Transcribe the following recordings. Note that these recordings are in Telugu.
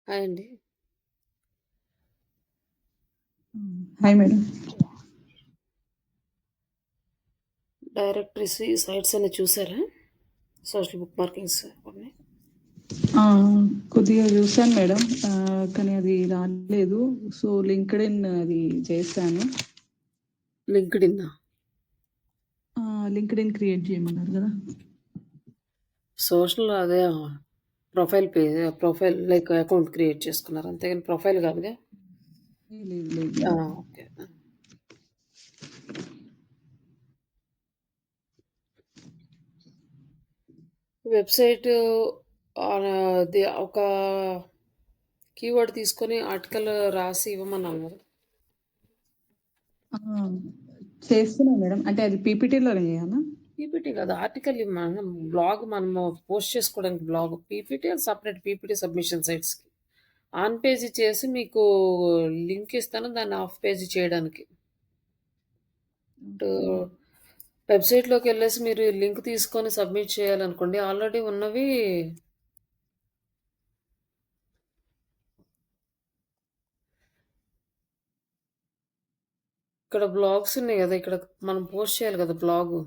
హాయ్ అండి. Hi madam. డైరెక్టరీస్, ఈ సైట్స్ అన్ని చూసారా? సోషల్ బుక్ మార్కింగ్స్ అవన్నీ. కొద్దిగా చూసాను మేడం. కానీ అది రాలేదు. సో లింక్డ్ఇన్ అది చేశాను. లింక్డ్ఇన్నా? లింక్డ్ఇన్ క్రియేట్ చేయమన్నారు కదా. సోషల్ అదే ప్రొఫైల్ లైక్ అకౌంట్ క్రియేట్ చేసుకున్నారు. అంతేగాని ప్రొఫైల్ కాదుగా. లేదు లేదు ఆ! మేడం. ఓకే. వెబ్‌సైటు అది ఒక కీవర్డ్ తీసుకొని ఆర్టికల్ రాసి ఇవ్వమన్నారు కదా! చేస్తున్నా మేడం. అంటే అది పీపీటీలోనే చేయాలా? పీపీటీ కాదు, ఆర్టికల్ మనం బ్లాగ్ మనము పోస్ట్ చేసుకోవడానికి బ్లాగ్. పీపీటీ అది సెపరేట్. పీపీటీ సబ్మిషన్ సైట్స్‌కి. ఆన్ పేజీ చేసి మీకు లింక్ ఇస్తాను, దాన్ని ఆఫ్ పేజీ చేయడానికి. వెబ్‌సైట్‌లోకెళ్ళేసి మీరు లింక్ తీసుకొని సబ్మిట్ చేయాలనుకోండి, ఆల్రెడీ ఉన్నవి ఇక్కడ బ్లాగ్స్ ఉన్నాయి గదా! ఇక్కడ మనం పోస్ట్ చేయాలి గదా బ్లాగు.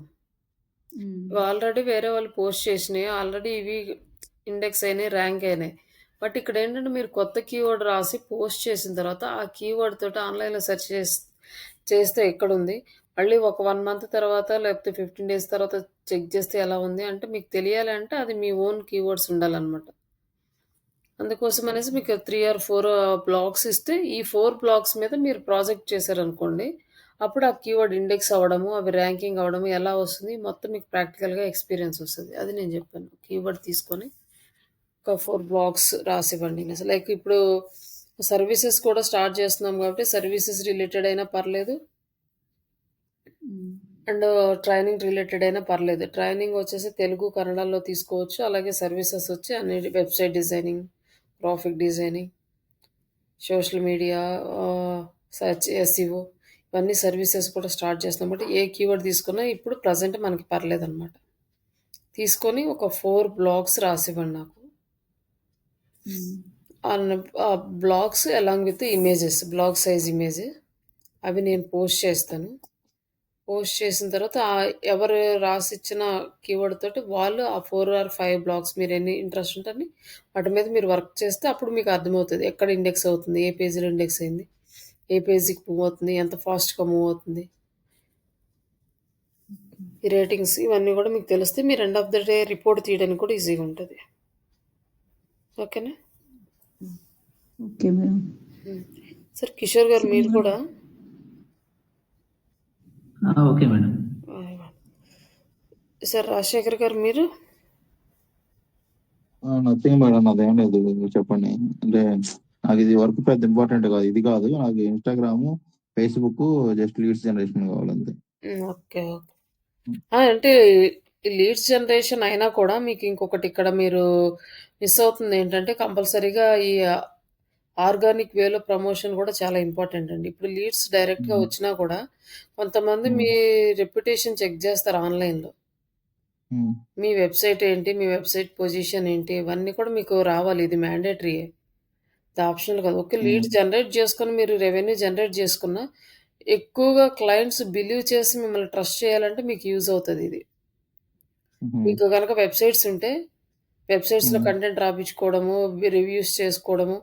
ఆల్రెడీ వేరే వాళ్ళు పోస్ట్ చేసినయి. ఆల్రెడీ ఇవి ఇండెక్స్ అయినాయి, ర్యాంక్ అయినాయి. బట్ ఇక్కడేంటంటే మీరు కొత్త కీవర్డ్ రాసి పోస్ట్ చేసిన తర్వాత, ఆ కీవర్డ్ తోటి ఆన్‌లైన్‌లో సెర్చ్ చేస్తే ఎక్కడుంది, మళ్ళీ ఒక 1 మంత్ తర్వాత లేకపోతే 15 డేస్ తర్వాత చెక్ చేస్తే ఎలా ఉంది అంటే, మీకు తెలియాలి అంటే అది మీ ఓన్ కీవర్డ్స్ ఉండాలనమాట. అందుకోసం అనేసి మీకు 3 ఆర్ 4 బ్లాక్స్ ఇస్తే, ఈ 4 బ్లాక్స్ మీద మీరు ప్రాజెక్ట్ చేశారనుకోండి, అప్పుడు ఆ కీవర్డ్ ఇండెక్స్ అవ్వడము, అవి ర్యాంకింగ్ అవ్వడము ఎలా వస్తుంది, మొత్తం మీకు ప్రాక్టికల్‌గా ఎక్స్‌పీరియన్స్ వస్తది. అది నేను చెప్పాను. కీవర్డ్ తీసుకొని ఒక 4 బ్లాక్స్ రాసివ్వండి. లైక్ ఇప్పుడు సర్వీసెస్ కూడా స్టార్ట్ చేస్తున్నాం కాబట్టి, సర్వీసెస్ రిలేటెడ్ అయినా పర్లేదు. అండ్ ట్రైనింగ్ రిలేటెడ్ అయినా పర్లేదు. ట్రైనింగ్ వచ్చేసి తెలుగు, కన్నడలో తీసుకోవచ్చు. అలాగే సర్వీసెస్ వచ్చి అన్ని website designing, graphic designing, social media, search, SEO ఇవన్నీ సర్వీసెస్ కూడా స్టార్ట్ చేస్తున్నాం కాబట్టి, ఏ కీవర్డ్ తీసుకున్నా ఇప్పుడు ప్రెజెంట్ మనకి పర్లేదనమాట. తీసుకొని ఒక 4 బ్లాగ్స్ రాసివ్వండి నాకు. అన్ blogs along with images, blog size image. అవి నేను పోస్ట్ చేస్తాను. పోస్ట్ చేసిన తర్వాత ఎవరు రాసిచ్చిన కీవర్డ్ తోటి వాళ్ళు ఆ 4 ఆర్ 5 బ్లాగ్స్ మీరెన్ని ఇంట్రెస్ట్ ఉంటే అన్ని వాటి మీద మీరు వర్క్ చేస్తే అప్పుడు మీకు అర్థమవుతది. ఎక్కడ ఇండెక్స్ అవుతుంది, ఏ పేజీలో ఇండెక్స్ అయింది, ఏ పేజీకి మూవ్ అవుతుంది, ఎంత ఫాస్ట్‌గా మూవ్ అవుతుంది. ఈ రేటింగ్స్ ఇవన్నీ గూడా మీకు తెలిస్తే మీరు end of the day report తీయడానికి కూడా ఈజీగా ఉంటది. ఓకేనా? Okay madam. సార్ కిషోర్ గారు మీరు కూడా ఓకే మేడం. సార్ రాజశేఖర్ గారు మీరు? నథింగ్ మేడం, అదేం లేదు, మీరు చెప్పండి. అంటే నాకు ఇది వర్క్ పెద్ద ఇంపార్టెంట్ కాదు, ఇది కాదు నాకు Instagram, Facebook just leads generation కావాలంతే. ఓకే. ఓకే. అంటే ఈ లీడ్స్ జనరేషన్ అయినా కూడా మీకు ఇంకొకటి ఇక్కడ మీరు మిస్ అవుతుంది ఏంటంటే, కంపల్సరీగా ఈ ఆర్గానిక్ వేలో ప్రమోషన్ కూడా చాలా ఇంపార్టెంట్ అండి. ఇప్పుడు లీడ్స్ డైరెక్ట్‌గా వచ్చినా కూడా కొంతమంది మీ రెప్యుటేషన్ చెక్ చేస్తారు ఆన్‌లైన్‌లో. మీ వెబ్‌సైట్ ఏంటి, మీ వెబ్‌సైట్ పొజిషన్ ఏంటి, ఇవన్నీ కూడా మీకు రావాలి. ఇది మ్యాండేటరీయే. ఇది ఆప్షనల్ కాదు. ఓకే, లీడ్ జనరేట్ చేసుకొని మీరు రెవెన్యూ జనరేట్ చేసుకున్నా, ఎక్కువగా క్లయింట్స్ బిలీవ్ చేసి మిమ్మల్ని ట్రస్ట్ చేయాలంటే మీకు యూజ్ అవుతది ఇది. మీకు గనక వెబ్‌సైట్స్ ఉంటే, వెబ్‌సైట్స్‌లో కంటెంట్ రాపిచ్చుకోవడము, రివ్యూస్ చేసుకోవడము.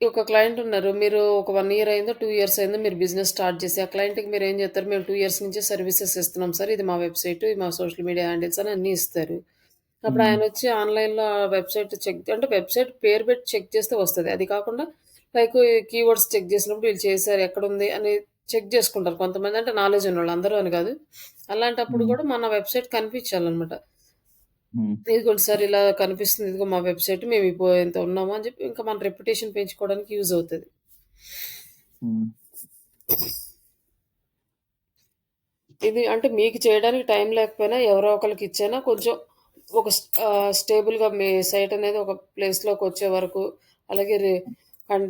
ఒక క్లయింట్ ఉన్నారు. మీరు ఒక 1 ఇయర్ అయిందో, 2 ఇయర్స్ అయిందో మీరు బిజినెస్ స్టార్ట్ చేసి, ఆ క్లయింట్‌కి మీరేం చెప్తారు, మేము 2 ఇయర్స్ నుంచే సర్వీసెస్ ఇస్తున్నాం సార్. ఇది మా వెబ్‌సైట్, ఇది మా సోషల్ మీడియా హ్యాండిల్స్ అని అన్నీ ఇస్తారు. అప్పుడు ఆయనొచ్చి ఆన్‌లైన్‌లో ఆ వెబ్‌సైట్ అంటే వెబ్‌సైట్ పేరు పెట్టి చెక్ చేస్తే వస్తది. అది కాకుండా లైక్ కీవర్డ్స్ చెక్ చేసినప్పుడు వీళ్ళు చేశారు, ఎక్కడుంది అని చెక్ చేసుకుంటారు కొంతమంది. అంటే నాలెడ్జ్ ఉన్నోళ్ళు, అందరూ అని కాదు. అలాంటప్పుడు కూడా మన వెబ్‌సైట్ కనిపించాలనమాట. ఇదిగోండి సార్ ఇలా కనిపిస్తుంది, ఇదిగో మా వెబ్‌సైట్, మేము ఇంత ఉన్నాము అని చెప్పి ఇంకా మన రెప్యుటేషన్ పెంచుకోవడానికి యూజ్ అవుతది. ఇది అంటే మీకు చేయడానికి టైం లేకపోయినా ఎవరో ఒకళ్ళకి ఇచ్చైనా కొంచెం ఒక స్టేబుల్‌గా మీ సైట్ అనేది ఒక ప్లేస్‌లోకి వచ్చే వరకు, అలాగే కన్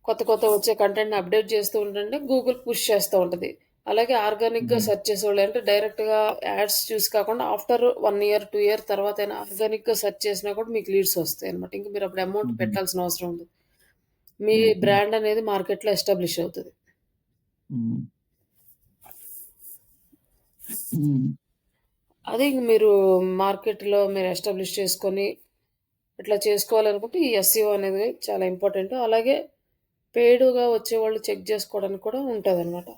కొత్త వచ్చే కంటెంట్‌ని అప్డేట్ చేస్తూ ఉండండి. గూగుల్ పుష్ చేస్తూ ఉంటది. అలాగే ఆర్గానిక్‌గా సెర్చ్ చేసేవాళ్ళు అంటే డైరెక్ట్‌గా యాడ్స్ చూసి కాకుండా ఆఫ్టర్ 1 ఇయర్, 2 ఇయర్ తర్వాతైనా ఆర్గానిక్‌గా సెర్చ్ చేసినా కూడా మీకు లీడ్స్ వస్తాయన్నమాట. ఇంక మీరు అప్పుడు అమౌంట్ పెట్టాల్సిన అవసరం ఉండదు. మీ బ్రాండ్ అనేది మార్కెట్‌లో ఎస్టాబ్లిష్ అవుతది. అదే ఇంక మీరు మార్కెట్‌లో మీరు ఎస్టాబ్లిష్ చేసుకొని ఇట్లా చేసుకోవాలనుకుంటే ఈ ఎస్ఈఓ అనేది చాలా ఇంపార్టెంట్. అలాగే పెయిడ్‌గా వచ్చేవాళ్ళు చెక్ చేసుకోవడానికి కూడా ఉంటదనమాట.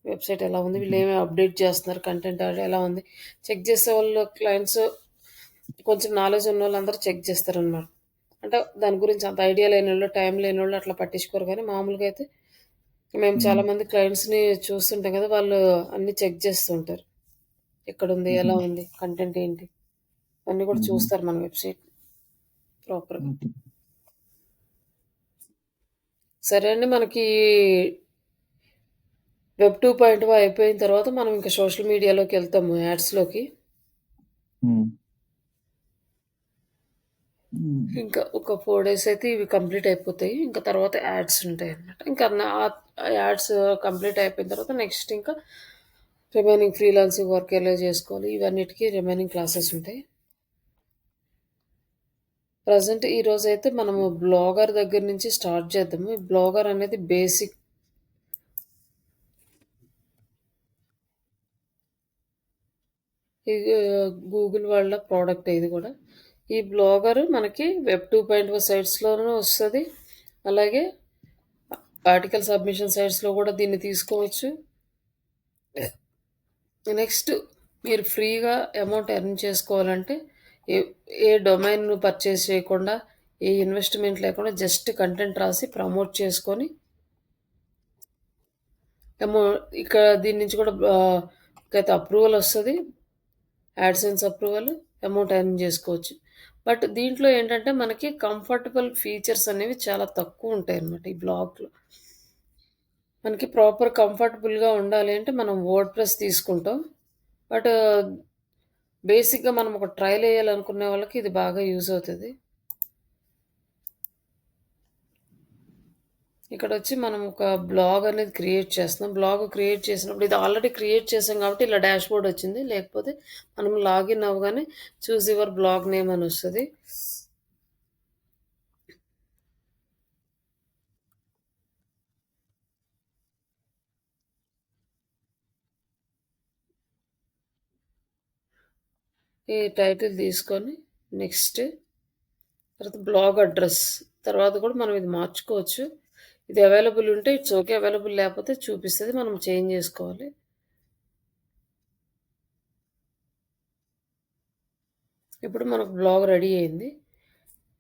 వెబ్‌సైట్ ఎలా ఉంది? వీళ్ళేమేమి అప్డేట్ చేస్తున్నారు? కంటెంట్ ఎలా ఉంది? చెక్ చేసేవాళ్ళు క్లయింట్స్ కొంచెం నాలెడ్జ్ ఉన్నోళ్ళందరూ చెక్ చేస్తారనమాట. అంటే దాని గురించి అంత ఐడియా లేనోళ్ళు, టైం లేనోళ్ళు అట్లా పట్టించుకోరు గానీ మామూలుగా అయితే మేము చాలామంది క్లయింట్స్‌ని చూస్తుంటాం కదా! వాళ్ళు అన్నీ చెక్ చేస్తూ ఉంటారు. ఎక్కడుంది? ఎలా ఉంది? కంటెంట్ ఏంటి? అన్నీ కూడా చూస్తారు మన వెబ్‌సైట్ ప్రాపర్‌గా. సరే అండి. మనకి వెబ్ 2.0 అయిపోయిన తర్వాత మనం ఇంకా సోషల్ మీడియాలోకెళ్తాము యాడ్స్‌లోకి. ఇంకా ఒక 4 డేస్ అయితే ఇవి కంప్లీట్ అయిపోతాయి. ఇంకా తర్వాత యాడ్స్ ఉంటాయన్నమాట. ఇంకా యాడ్స్ కంప్లీట్ అయిపోయిన తర్వాత నెక్స్ట్ ఇంకా రిమైనింగ్ ఫ్రీలాన్సింగ్ వర్క్ ఎలా చేసుకోవాలి ఇవన్నిటికి రిమైనింగ్ క్లాసెస్ ఉంటాయి. ప్రెజెంట్ ఈరోజైతే మనము బ్లాగర్ దగ్గర నుంచి స్టార్ట్ చేద్దాము. ఈ బ్లాగర్ అనేది బేసిక్ ఇది గూగుల్ వాళ్ళ ప్రోడక్ట్ ఇది కూడా. ఈ బ్లాగర్ మనకి వెబ్ 2.0 సైట్స్‌లోనూ వస్తది. అలాగే ఆర్టికల్ సబ్మిషన్ సైట్స్‌లో కూడా దీన్ని తీసుకోవచ్చు. నెక్స్ట్ మీరు ఫ్రీగా అమౌంట్ ఎర్న్ చేసుకోవాలంటే ఏ ఏ డొమైన్ పర్చేస్ చేయకుండా, ఏ ఇన్వెస్ట్‌మెంట్ లేకుండా జస్ట్ కంటెంట్ రాసి ప్రమోట్ చేసుకొని ఇక్కడ దీని నుంచి కూడా మీకైతే అప్రూవల్ వస్తది. యాడ్సెన్స్ అప్రూవల్, అమౌంట్ ఎర్న్ చేసుకోవచ్చు. బట్ దీంట్లో ఏంటంటే మనకి కంఫర్టబుల్ ఫీచర్స్ అనేవి చాలా తక్కువ ఉంటాయన్నమాట ఈ బ్లాగ్‌లో. మనకి ప్రాపర్ కంఫర్టబుల్‌గా ఉండాలి అంటే మనం వర్డ్‌ప్రెస్ తీసుకుంటాం. బట్ బేసిక్‌గా మనం ఒక ట్రైల్ ఎయ్యాలనుకునే వాళ్ళకి ఇది బాగా యూజ్ అవుతది. ఇక్కడొచ్చి మనం ఒక బ్లాగ్ అనేది క్రియేట్ చేస్తున్నాం. బ్లాగ్ క్రియేట్ చేసినప్పుడు ఇది ఆల్రెడీ క్రియేట్ చేసాం కాబట్టి ఇలా డాష్‌బోర్డ్ వచ్చింది. లేకపోతే మనం లాగిన్ అవ్వగానే చూజ్ యువర్ బ్లాగ్ నేమ్ అని వస్తది. ఈ టైటిల్ తీసుకొని నెక్స్ట్ తర్వాత బ్లాగ్ అడ్రస్ తర్వాత కూడా మనం ఇది మార్చుకోవచ్చు. ఇది అవైలబుల్ ఉంటే ఇట్స్ ఓకే. అవైలబుల్ లేకపోతే చూపిస్తది. మనం చేంజ్ చేసుకోవాలి. ఇప్పుడు మనకు బ్లాగ్ రెడీ అయింది.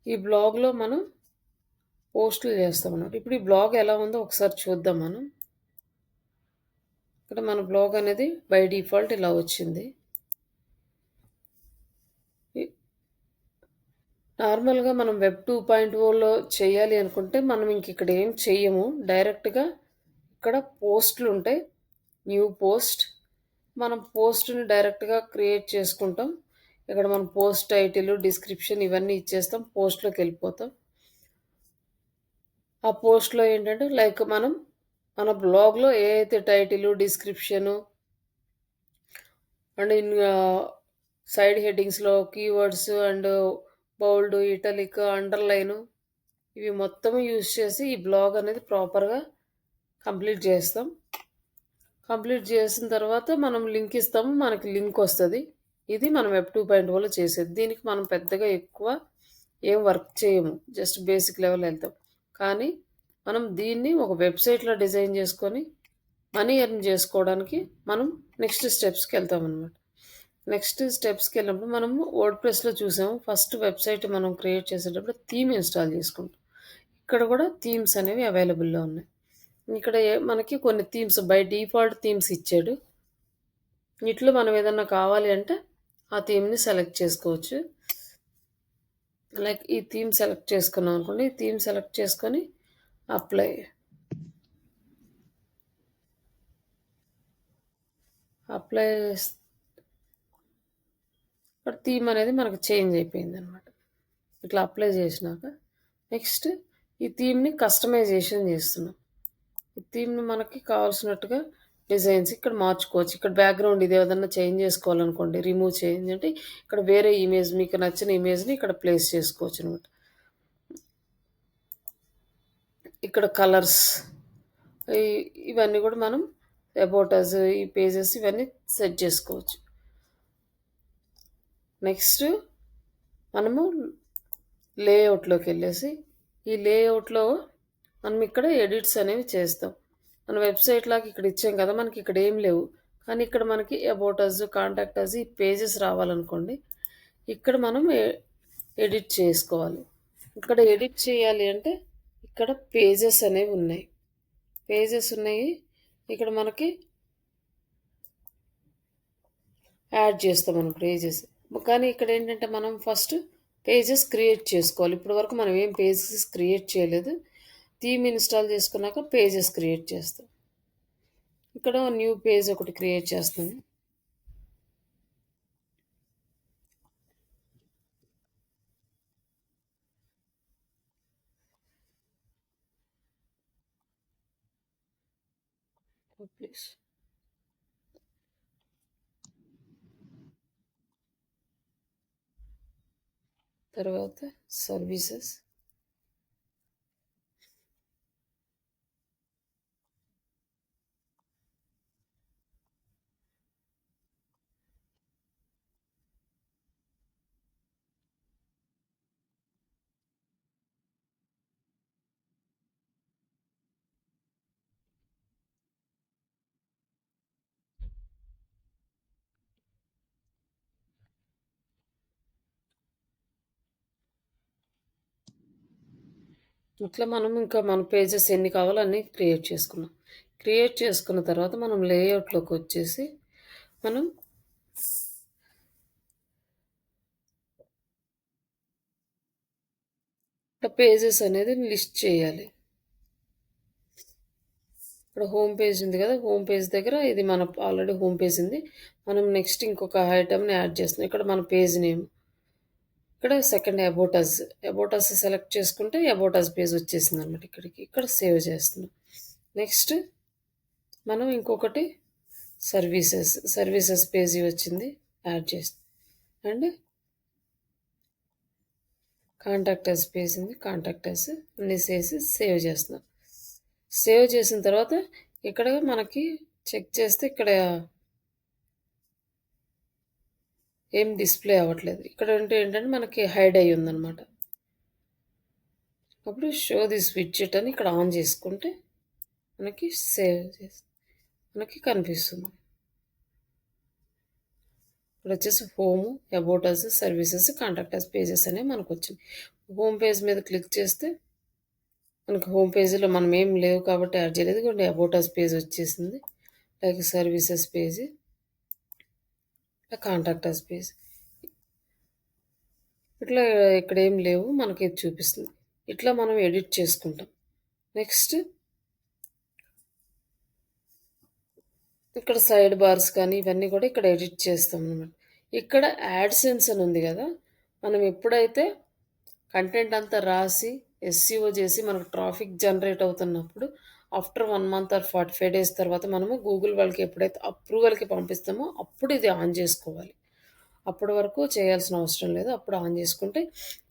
ఈ బ్లాగ్‌లో మనం పోస్టులు చేస్తామన్నమాట. ఇప్పుడు ఈ బ్లాగ్ ఎలా ఉందో ఒకసారి చూద్దాం మనం. ఇక్కడ మన బ్లాగ్ అనేది బై డిఫాల్ట్ ఇలా వచ్చింది. నార్మల్‌గా మనం వెబ్ 2.0లో చేయాలి అనుకుంటే మనం ఇక్కడ ఏం చెయ్యము. డైరెక్ట్‌గా ఇక్కడ పోస్టులు ఉంటాయి. New post. మనం పోస్ట్‌ని డైరెక్ట్‌గా క్రియేట్ చేసుకుంటాం. ఇక్కడ మనం పోస్ట్ టైటిల్, డిస్క్రిప్షన్ ఇవన్నీ ఇచ్చేస్తాం. పోస్ట్‌లోకి వెళ్ళిపోతాం. ఆ పోస్ట్‌లో ఏంటంటే లైక్ మనం మన బ్లాగ్‌లో ఏ అయితే టైటిల్, డిస్క్రిప్షను అండ్ సైడ్ హెడ్డింగ్స్‌లో keywords and bold, italic, underline ఇవి మొత్తం యూజ్ చేసి ఈ బ్లాగ్ అనేది ప్రాపర్‌గా కంప్లీట్ చేస్తాం. కంప్లీట్ చేసిన తర్వాత మనం లింక్ ఇస్తాము. మనకి లింక్ వస్తది. ఇది మనం వెబ్ 2.0లో చేసేది. దీనికి మనం పెద్దగా ఎక్కువ ఏం వర్క్ చేయము. జస్ట్ బేసిక్ లెవెల్ వెళ్తాం. కానీ మనం దీన్ని ఒక వెబ్‌సైట్‌లో డిజైన్ చేసుకొని మనీ ఎర్న్ చేసుకోవడానికి మనం నెక్స్ట్ స్టెప్స్‌కి వెళ్తామన్నమాట. నెక్స్ట్ స్టెప్స్‌కి వెళ్ళినప్పుడు మనము వర్డ్‌ప్రెస్‌లో చూసాము. ఫస్ట్ వెబ్‌సైట్ మనం క్రియేట్ చేసేటప్పుడు థీమ్ ఇన్‌స్టాల్ చేసుకుంటాం. ఇక్కడ కూడా థీమ్స్ అనేవి అవైలబుల్‌లో ఉన్నాయి. ఇక్కడ మనకి కొన్ని థీమ్స్ బై డిఫాల్ట్ థీమ్స్ ఇచ్చాడు. వీటిలో మనం ఏదన్నా కావాలి అంటే ఆ థీమ్‌ని సెలెక్ట్ చేసుకోవచ్చు. లైక్ ఈ థీమ్ సెలెక్ట్ చేసుకున్నాం అనుకోండి. ఈ థీమ్ సెలెక్ట్ చేసుకొని అప్లై. అప్లై ఇక్కడ థీమ్ అనేది మనకు చేంజ్ అయిపోయిందనమాట. ఇట్లా అప్లై చేసినాక నెక్స్ట్ ఈ థీమ్‌ని కస్టమైజేషన్ చేస్తున్నాం. ఈ థీమ్‌ని మనకి కావాల్సినట్టుగా డిజైన్స్ ఇక్కడ మార్చుకోవచ్చు. ఇక్కడ బ్యాక్‌గ్రౌండ్ ఇది ఏదన్నా చేంజ్ చేసుకోవాలనుకోండి, రిమూవ్ చేంజ్ అంటే ఇక్కడ వేరే ఇమేజ్ మీకు నచ్చిన ఇమేజ్‌ని ఇక్కడ ప్లేస్ చేసుకోవచ్చనమాట. ఇక్కడ కలర్స్ ఇ ఇవన్నీ కూడా మనం అబౌట్ అస్ ఈ పేజెస్ ఇవన్నీ సెట్ చేసుకోవచ్చు. నెక్స్ట్ మనము లేఅవుట్‌లోకెళ్ళేసి ఈ లేఅవుట్‌లో మనం ఇక్కడ ఎడిట్స్ అనేవి చేస్తాం. మన వెబ్‌సైట్ లాగా ఇక్కడ ఇచ్చాం కదా! మనకి ఇక్కడ ఏం లేవు. కానీ ఇక్కడ మనకి అబౌట్ అస్, కాంటాక్ట్ అస్ ఈ పేజెస్ రావాలనుకోండి. ఇక్కడ మనం ఎడిట్ చేసుకోవాలి. ఇక్కడ ఎడిట్ చేయాలి అంటే ఇక్కడ పేజెస్ అనేవి ఉన్నాయి. పేజెస్ ఉన్నాయి. ఇక్కడ మనకి యాడ్ చేస్తాం మనం పేజెస్. కానీ ఇక్కడ ఏంటంటే మనం ఫస్ట్ పేజెస్ క్రియేట్ చేసుకోవాలి. ఇప్పటి వరకు మనం ఏం పేజెస్ క్రియేట్ చేయలేదు. థీమ్ ఇన్స్టాల్ చేసుకున్నాక పేజెస్ క్రియేట్ చేస్తాం. ఇక్కడ న్యూ పేజ్ ఒకటి క్రియేట్ చేస్తాను. ప్లీజ్ తర్వాత సర్వీసెస్, ఇట్లా మనం ఇంకా మన పేజెస్ ఎన్ని కావాలో అన్నీ క్రియేట్ చేసుకున్నాం. క్రియేట్ చేసుకున్న తర్వాత మనం లేఅవుట్లోకి వచ్చేసి మనం పేజెస్ అనేది లిస్ట్ చేయాలి. ఇక్కడ హోమ్ పేజ్ ఉంది కదా, హోమ్ పేజ్ దగ్గర ఇది మన ఆల్రెడీ హోమ్ పేజ్ ఉంది. మనం నెక్స్ట్ ఇంకొక ఐటమ్ని యాడ్ చేస్తున్నాం. ఇక్కడ మన పేజ్ నేమ్, ఇక్కడ సెకండ్ అబౌట్ అస్ సెలెక్ట్ చేసుకుంటే అబౌట్ అస్ పేజ్ వచ్చేసింది అనమాట. ఇక్కడ సేవ్ చేస్తున్నాం. నెక్స్ట్ మనం ఇంకొకటి సర్వీసెస్ పేజీ వచ్చింది, యాడ్ చేస్తాం. అండ్ కాంటాక్ట్ అస్ పేజ్ ఉంది, కాంటాక్ట్ అస్ అన్ని చేసి సేవ్ చేస్తున్నాం. సేవ్ చేసిన తర్వాత ఇక్కడ మనకి చెక్ చేస్తే ఇక్కడ ఏం డిస్ప్లే అవ్వట్లేదు. ఇక్కడ ఏంటంటే మనకి హైడ్ అయ్యి ఉందన్నమాట. అప్పుడు షో దిస్ విడ్జెట్ అని ఇక్కడ ఆన్ చేసుకుంటే మనకి మనకి కనిపిస్తుంది. ఇక్కడ వచ్చేసి home, about us, services, contact us pages అనేవి మనకు వచ్చింది. హోమ్ పేజ్ మీద క్లిక్ చేస్తే మనకి హోమ్ పేజీలో మనం ఏం లేవు కాబట్టి యాడ్ చేయలేదు. కొన్ని అబౌట్ అస్ పేజ్ వచ్చేసింది, like services page, contact us page. ఇట్లా ఇక్కడ ఏం లేవు మనకి చూపిస్తుంది. ఇట్లా మనం ఎడిట్ చేసుకుంటాం. నెక్స్ట్ ఇక్కడ సైడ్ బార్స్ కానీ ఇవన్నీ కూడా ఇక్కడ ఎడిట్ చేస్తాం అనమాట. ఇక్కడ యాడ్సెన్స్ అని ఉంది కదా, మనం ఎప్పుడైతే కంటెంట్ అంతా రాసి ఎస్సీఓ చేసి మనకు ట్రాఫిక్ జనరేట్ అవుతున్నప్పుడు ఆఫ్టర్ 1 month or 45 days తర్వాత మనము గూగుల్ వాళ్ళకి ఎప్పుడైతే అప్రూవల్కి పంపిస్తామో అప్పుడు ఇది ఆన్ చేసుకోవాలి. అప్పటి వరకు చేయాల్సిన అవసరం లేదు. అప్పుడు ఆన్ చేసుకుంటే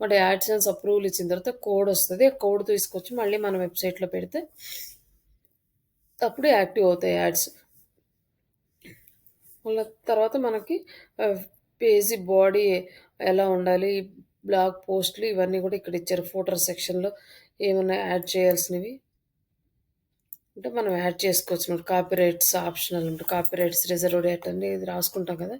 మన యాడ్సెన్స్ అప్రూవల్ ఇచ్చిన తర్వాత కోడ్ వస్తుంది. ఆ కోడ్ తీసుకొచ్చి మళ్ళీ మన వెబ్సైట్లో పెడితే అప్పుడు యాక్టివ్ అవుతాయి యాడ్స్. మళ్ళీ తర్వాత మనకి పేజీ బాడీ ఎలా ఉండాలి, బ్లాగ్ పోస్ట్లు ఇవన్నీ కూడా ఇక్కడ ఇచ్చారు. ఫోటో సెక్షన్లో ఏమైనా యాడ్ చేయాల్సినవి అంటే మనం యాడ్ చేసుకోవచ్చు. కాపీ రైట్స్ ఆప్షనల్ ఉంటుంది. కాపీ రైట్స్ రిజర్వ్ డేట్ అని ఇది రాసుకుంటాం కదా.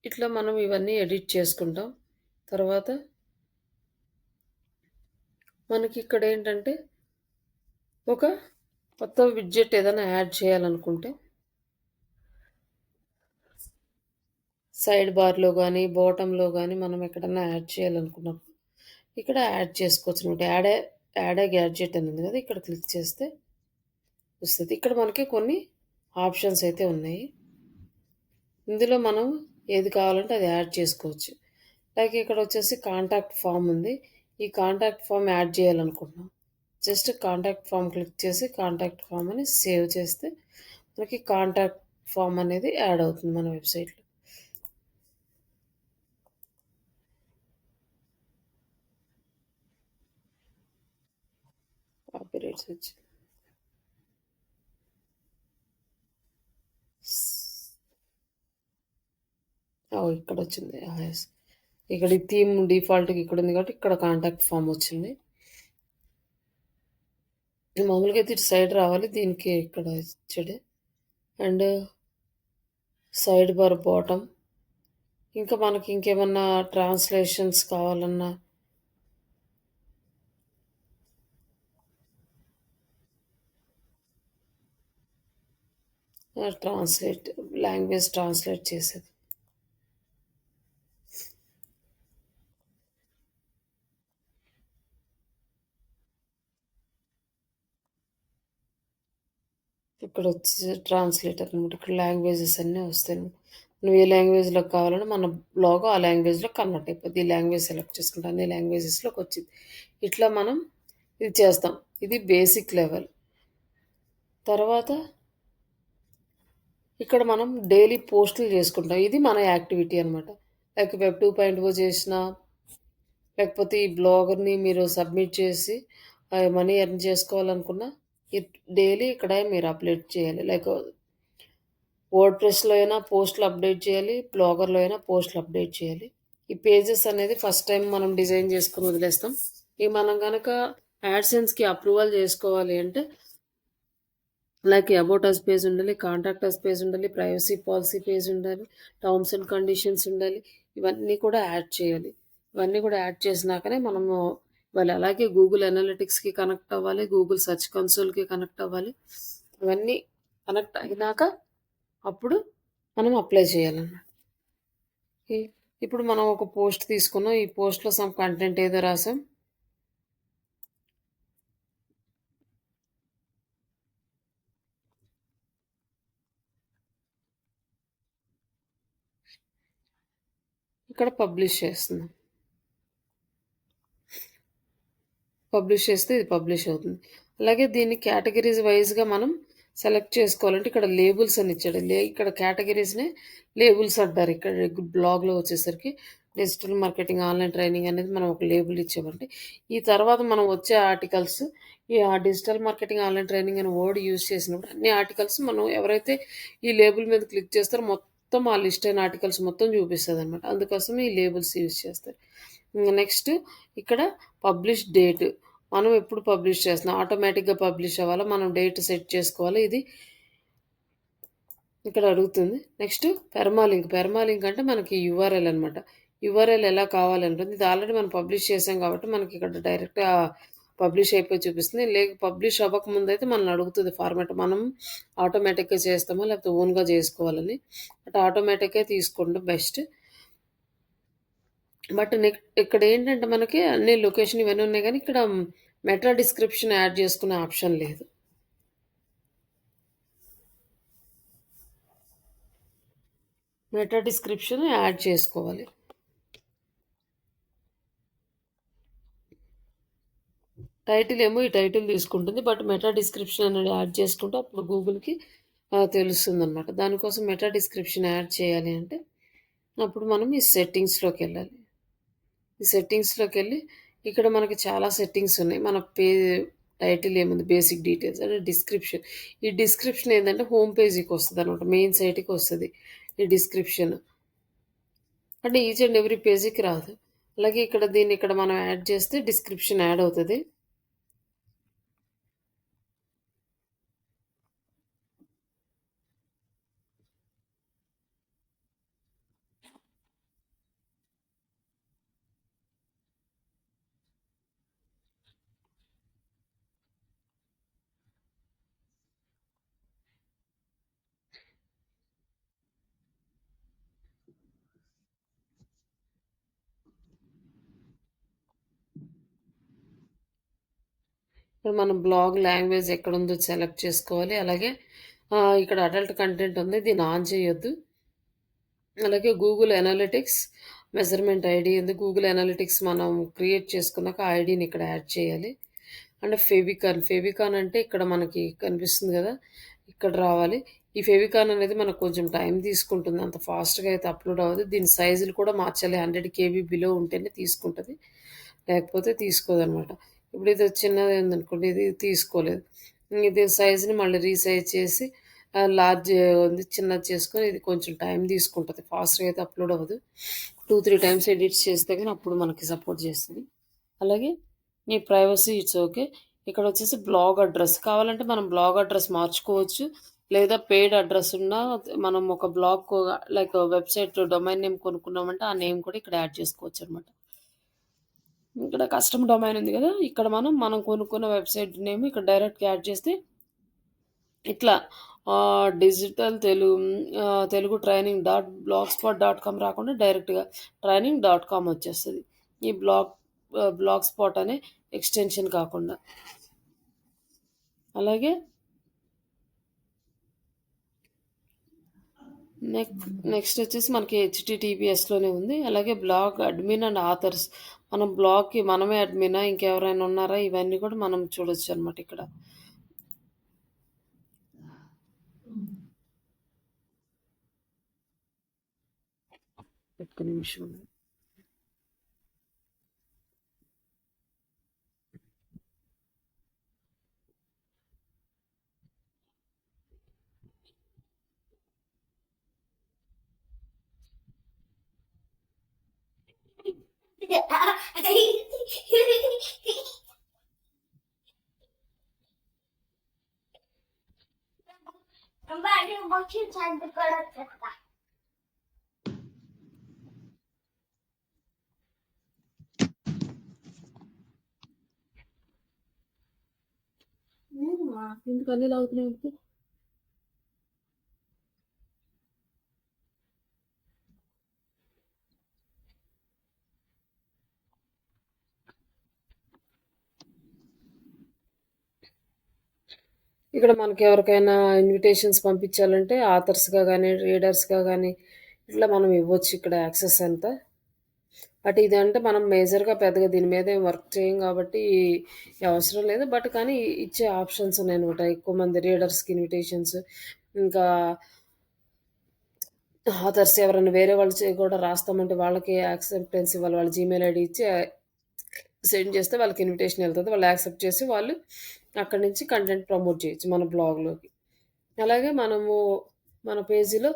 ఇట్లా మనం ఇవన్నీ ఎడిట్ చేసుకుంటాం. తర్వాత మనకి ఇక్కడ ఏంటంటే ఒక కొత్త విడ్జెట్ ఏదైనా యాడ్ చేయాలనుకుంటే సైడ్ బార్లో కానీ బాటంలో కానీ మనం ఎక్కడన్నా యాడ్ చేయాలనుకున్నప్పుడు ఇక్కడ యాడ్ చేసుకోవచ్చు అనమాట. యాడ్ ఏ గ్యాడ్జెట్ అని ఉంది కదా, ఇక్కడ క్లిక్ చేస్తే వస్తుంది. ఇక్కడ మనకి కొన్ని ఆప్షన్స్ అయితే ఉన్నాయి. ఇందులో మనం ఏది కావాలంటే అది యాడ్ చేసుకోవచ్చు. లైక్ ఇక్కడ వచ్చేసి కాంటాక్ట్ ఫామ్ ఉంది. ఈ కాంటాక్ట్ ఫామ్ యాడ్ చేయాలనుకుంటున్నాం. జస్ట్ కాంటాక్ట్ ఫామ్ క్లిక్ చేసి కాంటాక్ట్ ఫామ్ అని సేవ్ చేస్తే మనకి కాంటాక్ట్ ఫామ్ అనేది యాడ్ అవుతుంది మన వెబ్సైట్లో. కాపీరైట్స్ వచ్చి ఇక్కడ వచ్చింది. yes. ఇక్కడ ఈ థీమ్ డిఫాల్ట్గా ఇక్కడ ఉంది కాబట్టి ఇక్కడ కాంటాక్ట్ ఫామ్ వచ్చింది. మామూలుగా అయితే ఇటు సైడ్ రావాలి, దీనికి ఇక్కడ ఇచ్చాడు. అండ్ సైడ్ బార్ బాటమ్, ఇంకా మనకి ఇంకేమన్నా ట్రాన్స్లేషన్స్ కావాలన్నా ట్రాన్స్లేట్, లాంగ్వేజ్ ట్రాన్స్లేట్ చేసేది. ఇక్కడ వచ్చి ట్రాన్స్లేటర్ అనమాట. ఇక్కడ లాంగ్వేజెస్ అన్నీ వస్తాయి. నువ్వు ఏ లాంగ్వేజ్లో కావాలంటే మన బ్లాగ్ ఆ లాంగ్వేజ్లో కన్వర్ట్ అయిపోద్ది. ఈ లాంగ్వేజ్ సెలెక్ట్ చేసుకుంటాం, అన్ని లాంగ్వేజెస్లోకి వచ్చింది. ఇట్లా మనం ఇది చేస్తాం. ఇది బేసిక్ లెవెల్. తర్వాత ఇక్కడ మనం డైలీ పోస్టులు చేసుకుంటాం. ఇది మన యాక్టివిటీ అనమాట. లైక్ వెబ్ 2.0 చేసిన, లేకపోతే ఈ బ్లాగర్ని మీరు సబ్మిట్ చేసి మనీ ఎర్న్ చేసుకోవాలనుకున్నా డైలీ ఇక్కడ మీరు అప్లోడ్ చేయాలి. లైక్ వర్డ్ ప్రెస్లో అయినా పోస్టులు అప్డేట్ చేయాలి, బ్లాగర్లో అయినా పోస్టులు అప్డేట్ చేయాలి. ఈ పేజెస్ అనేది ఫస్ట్ టైం మనం డిజైన్ చేసుకుని వదిలేస్తాం. ఇవి మనం కనుక యాడ్సెన్స్కి అప్రూవల్ చేసుకోవాలి అంటే లైక్ అబౌట్ అస్ పేజ్ ఉండాలి, కాంటాక్ట్ అస్ పేజ్ ఉండాలి, ప్రైవసీ పాలసీ పేజ్ ఉండాలి, టర్మ్స్ అండ్ కండిషన్స్ ఉండాలి. ఇవన్నీ కూడా యాడ్ చేయాలి. ఇవన్నీ కూడా యాడ్ చేసినాకనే మనము వాళ్ళు అలాగే గూగుల్ అనలిటిక్స్కి కనెక్ట్ అవ్వాలి, గూగుల్ సెర్చ్ కన్సోల్కి కనెక్ట్ అవ్వాలి. ఇవన్నీ కనెక్ట్ అయినాక అప్పుడు మనం అప్లై చేయాలన్నమాట. ఇప్పుడు మనం ఒక పోస్ట్ తీసుకున్నాం. ఈ పోస్ట్లో సమ్ కంటెంట్ ఏదో రాసాం. ఇక్కడ పబ్లిష్ చేస్తున్నాం. పబ్లిష్ చేస్తే ఇది పబ్లిష్ అవుతుంది. అలాగే దీన్ని కేటగిరీస్ వైజ్గా మనం సెలెక్ట్ చేసుకోవాలంటే ఇక్కడ లేబుల్స్ అని ఇచ్చాడు. ఇక్కడ కేటగిరీస్నే లేబుల్స్ అంటారు. ఇక్కడ బ్లాగ్లో వచ్చేసరికి డిజిటల్ మార్కెటింగ్ ఆన్లైన్ ట్రైనింగ్ అనేది మనం ఒక లేబుల్ ఇచ్చామంటే ఈ తర్వాత మనం వచ్చే ఆర్టికల్స్ ఈ డిజిటల్ మార్కెటింగ్ ఆన్లైన్ ట్రైనింగ్ అని వర్డ్ యూజ్ చేసినప్పుడు అన్ని ఆర్టికల్స్ మనం ఎవరైతే ఈ లేబుల్ మీద క్లిక్ చేస్తారో మొత్తం ఆ లిస్ట్ అయిన ఆర్టికల్స్ మొత్తం చూపిస్తుంది అనమాట. అందుకోసం ఈ లేబుల్స్ యూజ్ చేస్తారు. నెక్స్ట్ ఇక్కడ పబ్లిష్ డేట్, మనం ఎప్పుడు పబ్లిష్ చేస్తున్నాం, ఆటోమేటిక్గా పబ్లిష్ అవ్వాలా, మనం డేట్ సెట్ చేసుకోవాలి. ఇది ఇక్కడ అడుగుతుంది. నెక్స్ట్ పెర్మాలింక్ అంటే మనకి యూఆర్ఎల్ అనమాట. యూఆర్ఎల్ ఎలా కావాలంటుంది. ఇది ఆల్రెడీ మనం పబ్లిష్ చేసాం కాబట్టి మనకి ఇక్కడ డైరెక్ట్గా పబ్లిష్ అయిపోయి చూపిస్తుంది. లేక పబ్లిష్ అవ్వకముందు అయితే మనల్ని అడుగుతుంది ఫార్మాట్, మనం ఆటోమేటిక్గా చేస్తామా లేకపోతే ఓన్గా చేసుకోవాలని. బట్ ఆటోమేటిక్గా తీసుకోండి బెస్ట్. బట్ ఇక్కడ ఏంటంటే మనకి అన్ని లొకేషన్ ఇవన్నీ ఉన్నాయి కానీ ఇక్కడ మెటా డిస్క్రిప్షన్ యాడ్ చేసుకునే ఆప్షన్ లేదు. మెటా డిస్క్రిప్షన్ యాడ్ చేసుకోవాలి. టైటిల్ ఏమో ఈ టైటిల్ తీసుకుంటుంది, బట్ మెటా డిస్క్రిప్షన్ అనేది యాడ్ చేసుకుంటే అప్పుడు గూగుల్కి తెలుస్తుంది అనమాట. దానికోసం మెటా డిస్క్రిప్షన్ యాడ్ చేయాలి అంటే అప్పుడు మనం ఈ సెట్టింగ్స్లోకి వెళ్ళాలి. ఈ సెట్టింగ్స్లోకి వెళ్ళి ఇక్కడ మనకి చాలా సెట్టింగ్స్ ఉన్నాయి. మన టైటిల్ ఏముంది, బేసిక్ డీటెయిల్స్ అంటే డిస్క్రిప్షన్. ఈ డిస్క్రిప్షన్ ఏంటంటే హోమ్ పేజీకి వస్తుంది అనమాట, మెయిన్ సైట్కి వస్తుంది ఈ డిస్క్రిప్షన్. అంటే ఈచ్ అండ్ ఎవ్రీ పేజీకి రాదు. అలాగే దీన్ని ఇక్కడ మనం యాడ్ చేస్తే డిస్క్రిప్షన్ యాడ్ అవుతుంది. ఇప్పుడు మనం బ్లాగ్ లాంగ్వేజ్ ఎక్కడుందో సెలెక్ట్ చేసుకోవాలి. అలాగే ఇక్కడ అడల్ట్ కంటెంట్ ఉంది. దీన్ని ఆన్ చేయొద్దు. అలాగే గూగుల్ అనలిటిక్స్ మెజర్మెంట్ ఐడి ఉంది. గూగుల్ అనలిటిక్స్ మనం క్రియేట్ చేసుకున్నాక ఆ ఐడిని ఇక్కడ యాడ్ చేయాలి. అంటే ఫెవికాన్ అంటే ఇక్కడ మనకి కనిపిస్తుంది కదా, ఇక్కడ రావాలి. ఈ ఫెవికాన్ అనేది మనకు కొంచెం టైం తీసుకుంటుంది, అంత ఫాస్ట్గా అయితే అప్లోడ్ అవ్వదు. దీని సైజులు కూడా మార్చాలి, 100 KB బిలో ఉంటేనే తీసుకుంటుంది, లేకపోతే తీసుకోదనమాట. ఇప్పుడు ఇది చిన్నది ఉందనుకోండి, ఇది తీసుకోలేదు. ఇది సైజుని మళ్ళీ రీసైజ్ చేసి లార్జ్ ఉంది చిన్నది చేసుకొని ఇది కొంచెం టైం తీసుకుంటుంది, ఫాస్ట్గా అయితే అప్లోడ్ అవ్వదు. 2-3 టైమ్స్ ఎడిట్స్ చేస్తే కానీ అప్పుడు మనకి సపోర్ట్ చేస్తుంది. అలాగే ఈ ప్రైవసీ ఇట్స్ ఓకే. ఇక్కడ వచ్చేసి బ్లాగ్ అడ్రస్ కావాలంటే మనం బ్లాగ్ అడ్రస్ మార్చుకోవచ్చు, లేదా పెయిడ్ అడ్రస్ ఉన్నా మనం ఒక blog like website domain name కొనుక్కున్నామంటే ఆ నేమ్ కూడా ఇక్కడ యాడ్ చేసుకోవచ్చు అనమాట. ఇక్కడ కస్టమ్ డొమైన్ ఉంది కదా, ఇక్కడ మనం కొనుక్కున్న వెబ్సైట్ నేమ్ ఇక్కడ డైరెక్ట్గా యాడ్ చేస్తే ఇట్లా డిజిటల్ తెలుగు training.blogspot.com రాకుండా డైరెక్ట్గా training.com వచ్చేస్తుంది, ఈ బ్లాగ్ స్పాట్ అనే ఎక్స్టెన్షన్ కాకుండా. అలాగే నెక్స్ట్ వచ్చేసి మనకి HTTPSలోనే ఉంది. అలాగే బ్లాగ్ అడ్మిన్ అండ్ ఆథర్స్, మనం బ్లాగ్కి మనమే అడ్మినా ఇంకెవరైనా ఉన్నారా ఇవన్నీ కూడా మనం చూడొచ్చు అనమాట. ఇక్కడ ఒక్క నిమిషం. ఎందుకు అన్నీ లాగుతున్నాయి? ఇక్కడ మనకి ఎవరికైనా ఇన్విటేషన్స్ పంపించాలంటే ఆథర్స్గా కానీ రీడర్స్గా కానీ ఇట్లా మనం ఇవ్వచ్చు ఇక్కడ యాక్సెస్ అంతా. బట్ ఇదంటే మనం మేజర్గా పెద్దగా దీని మీద ఏం వర్క్ చేయం కాబట్టి అవసరం లేదు. బట్ కానీ ఇచ్చే ఆప్షన్స్ ఉన్నాయి అనమాట, ఎక్కువ మంది రీడర్స్కి ఇన్విటేషన్స్, ఇంకా ఆథర్స్ ఎవరైనా వేరే వాళ్ళు కూడా రాస్తామంటే వాళ్ళకి యాక్సెప్టెన్స్ ఇవ్వాలి. వాళ్ళ జీమెయిల్ ఐడి ఇచ్చి సెండ్ చేస్తే వాళ్ళకి ఇన్విటేషన్ వెళ్తుంది, వాళ్ళు యాక్సెప్ట్ చేసి వాళ్ళు అక్కడి నుంచి కంటెంట్ ప్రమోట్ చేయొచ్చు మన బ్లాగ్లోకి. అలాగే మనము మన పేజీలో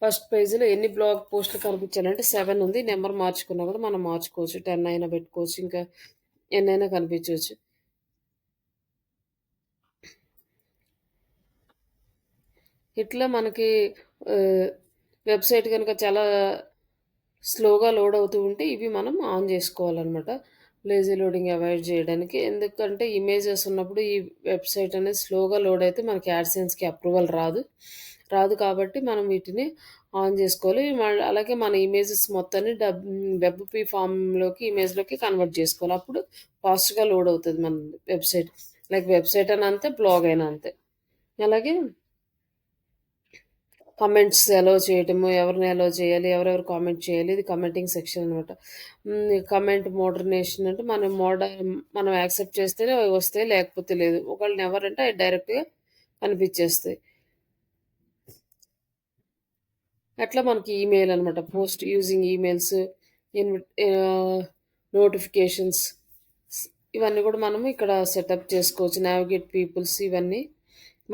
ఫస్ట్ పేజీలో ఎన్ని బ్లాగ్ పోస్టులు కనిపించాలంటే 7 ఉంది. నెంబర్ మార్చుకున్నా కూడా మనం మార్చుకోవచ్చు, 10 అయినా పెట్టుకోవచ్చు, ఇంకా ఎన్నైనా కనిపించవచ్చు. ఇట్లా మనకి వెబ్సైట్ కనుక చాలా స్లోగా లోడ్ అవుతూ ఉంటే ఇవి మనం ఆన్ చేసుకోవాలన్నమాట, లేజీ లోడింగ్ అవాయిడ్ చేయడానికి. ఎందుకంటే ఇమేజెస్ ఉన్నప్పుడు ఈ వెబ్సైట్ అనేది స్లోగా లోడ్ అయితే మనకి యాడ్సెన్స్కి అప్రూవల్ రాదు కాబట్టి మనం వీటిని ఆన్ చేసుకోవాలి. అలాగే మన ఇమేజెస్ మొత్తాన్ని WebP ఫామ్లోకి ఇమేజ్లోకి కన్వర్ట్ చేసుకోవాలి, అప్పుడు ఫాస్ట్గా లోడ్ అవుతుంది మన వెబ్సైట్. లైక్ వెబ్సైట్ అయినా అంతే, బ్లాగ్ అయినా అంతే. అలాగే కామెంట్స్ అలో చేయటము, ఎవరిని అలో చేయాలి, ఎవరెవరు కామెంట్ చేయాలి, ఇది కమెంటింగ్ సెక్షన్ అనమాట. కమెంట్ మోడరేషన్ అంటే మనం యాక్సెప్ట్ చేస్తేనే వస్తాయి, లేకపోతే లేదు. ఒకళ్ళని ఎవరంటే అవి డైరెక్ట్గా కనిపించేస్తాయి. అట్లా మనకి ఈమెయిల్ అనమాట, పోస్ట్ యూజింగ్ ఈమెయిల్స్, నోటిఫికేషన్స్, ఇవన్నీ కూడా మనము ఇక్కడ సెటప్ చేసుకోవచ్చు. నావిగేట్ పీపుల్స్ ఇవన్నీ,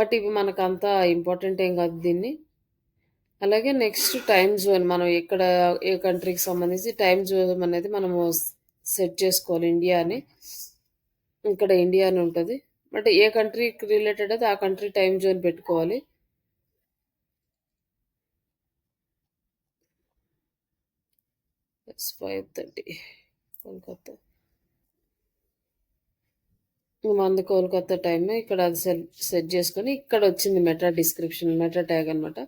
బట్ ఇవి మనకు అంత ఇంపార్టెంట్ ఏం కాదు దీన్ని. అలాగే నెక్స్ట్ టైం జోన్, మనం ఎక్కడ ఏ కంట్రీకి సంబంధించి టైం జోన్ అనేది మనము సెట్ చేసుకోవాలి. ఇండియా అని, ఇక్కడ ఇండియా అని ఉంటుంది, బట్ ఏ కంట్రీకి రిలేటెడ్ అయితే ఆ కంట్రీ టైం జోన్ పెట్టుకోవాలి. It's 5:30 కోల్కతా, మంది కోల్కతా టైం. ఇక్కడ అది సెట్ చేసుకొని ఇక్కడ వచ్చింది మెటా డిస్క్రిప్షన్, మెటా ట్యాగ్ అనమాట.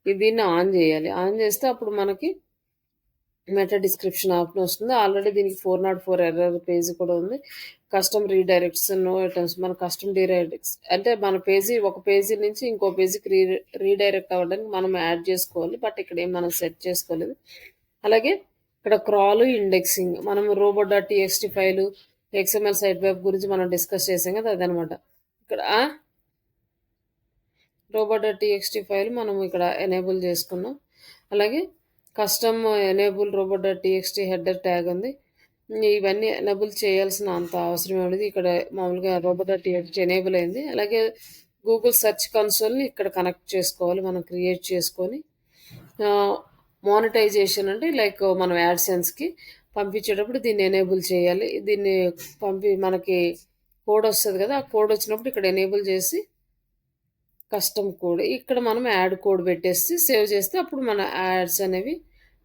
దీన్ని ఆన్ చేయాలి. ఆన్ చేస్తే అప్పుడు మనకి మెటా డిస్క్రిప్షన్ ఆప్షన్ వస్తుంది. ఆల్రెడీ దీనికి 404 ఎర్రర్ పేజ్ కూడా ఉంది. Custom redirects, no items. మన కస్టమ్ రీడైరెక్ట్స్ అంటే మన పేజీ ఒక పేజీ నుంచి ఇంకో పేజీకి రీడైరెక్ట్ అవ్వడానికి మనం యాడ్ చేసుకోవాలి. బట్ ఇక్కడ ఏం మనం సెట్ చేసుకోలేదు. అలాగే ఇక్కడ క్రాల్ ఇండెక్సింగ్, మనం robo.txt file, XML site web గురించి మనం డిస్కస్ చేసాం కదా, అదనమాట. ఇక్కడ robo.txt ఫైల్ మనం ఇక్కడ ఎనేబుల్ చేసుకున్నాం. అలాగే custom enable robo.txt header tag ఉంది. ఇవన్నీ ఎనేబుల్ చేయాల్సిన అంత అవసరం ఉండదు. ఇక్కడ మామూలుగా robo.txt ఎనేబుల్ అయింది. అలాగే గూగుల్ సెర్చ్ కన్సోల్ని ఇక్కడ కనెక్ట్ చేసుకోవాలి మనం క్రియేట్ చేసుకొని. మానిటైజేషన్ అంటే లైక్ మనం యాడ్సెన్స్కి పంపించేటప్పుడు దీన్ని ఎనేబుల్ చేయాలి. దీన్ని మనకి కోడ్ వస్తుంది కదా, ఆ కోడ్ వచ్చినప్పుడు ఇక్కడ ఎనేబుల్ చేసి కస్టమ్ కోడ్ ఇక్కడ మనం యాడ్ కోడ్ పెట్టేసి సేవ్ చేస్తే అప్పుడు మన యాడ్స్ అనేవి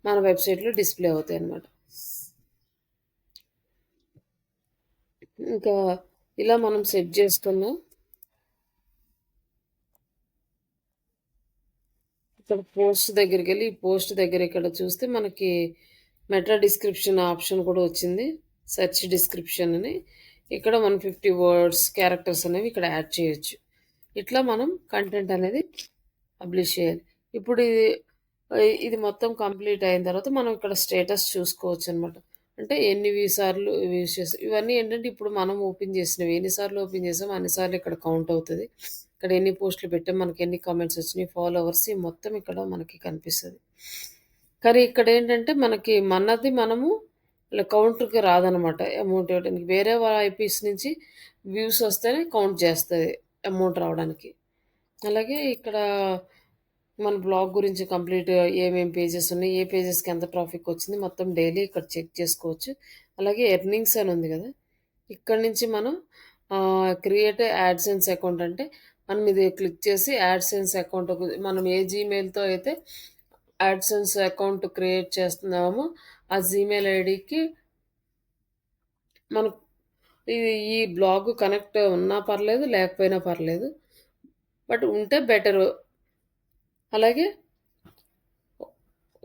మన వెబ్సైట్లో డిస్ప్లే అవుతాయి అన్నమాట. ఇంకా ఇలా మనం సెట్ చేసుకున్నాం. ఇక్కడ పోస్ట్ దగ్గరికి వెళ్ళి ఈ పోస్ట్ దగ్గర ఇక్కడ చూస్తే మనకి మెటా డిస్క్రిప్షన్ ఆప్షన్ కూడా వచ్చింది. సెర్చ్ డిస్క్రిప్షన్ అని ఇక్కడ 150 వర్డ్స్ క్యారెక్టర్స్ అనేవి ఇక్కడ యాడ్ చేయొచ్చు. ఇట్లా మనం కంటెంట్ అనేది పబ్లిష్ చేయాలి. ఇప్పుడు ఇది మొత్తం కంప్లీట్ అయిన తర్వాత మనం ఇక్కడ స్టేటస్ చూసుకోవచ్చు అనమాట. అంటే ఎన్ని సార్లు యూజ్ చేస్తాం ఇవన్నీ ఏంటంటే ఇప్పుడు మనం ఓపెన్ చేసినవి ఎన్నిసార్లు ఓపెన్ చేసాం అన్నిసార్లు ఇక్కడ కౌంట్ అవుతుంది. ఇక్కడ ఎన్ని పోస్టులు పెట్టాం, మనకి ఎన్ని కామెంట్స్ వచ్చినాయి, ఫాలోవర్స్ మొత్తం ఇక్కడ మనకి కనిపిస్తుంది. కానీ ఇక్కడ ఏంటంటే మనది మనము కౌంటర్కి రాదనమాట అమౌంట్ ఇవ్వడానికి. వేరే ఐపీస్ నుంచి వ్యూస్ వస్తేనే కౌంట్ చేస్తుంది అమౌంట్ రావడానికి. అలాగే ఇక్కడ మన బ్లాగ్ గురించి కంప్లీట్ ఏమేమి పేజెస్ ఉన్నాయి, ఏ పేజెస్కి ఎంత ట్రాఫిక్ వచ్చింది మొత్తం డైలీ ఇక్కడ చెక్ చేసుకోవచ్చు. అలాగే ఎర్నింగ్స్ అని ఉంది కదా, ఇక్కడ నుంచి మనం క్రియేట్ యాడ్సెన్స్ అకౌంట్ అంటే మనం ఇది క్లిక్ చేసి యాడ్సెన్స్ అకౌంట్ మనం ఏ జీమెయిల్తో అయితే యాడ్సెన్స్ అకౌంట్ క్రియేట్ చేస్తున్నామో ఆ జీమెయిల్ ఐడికి మనకు ఈ బ్లాగ్ కనెక్ట్ ఉన్నా పర్లేదు లేకపోయినా పర్లేదు, బట్ ఉంటే బెటరు. అలాగే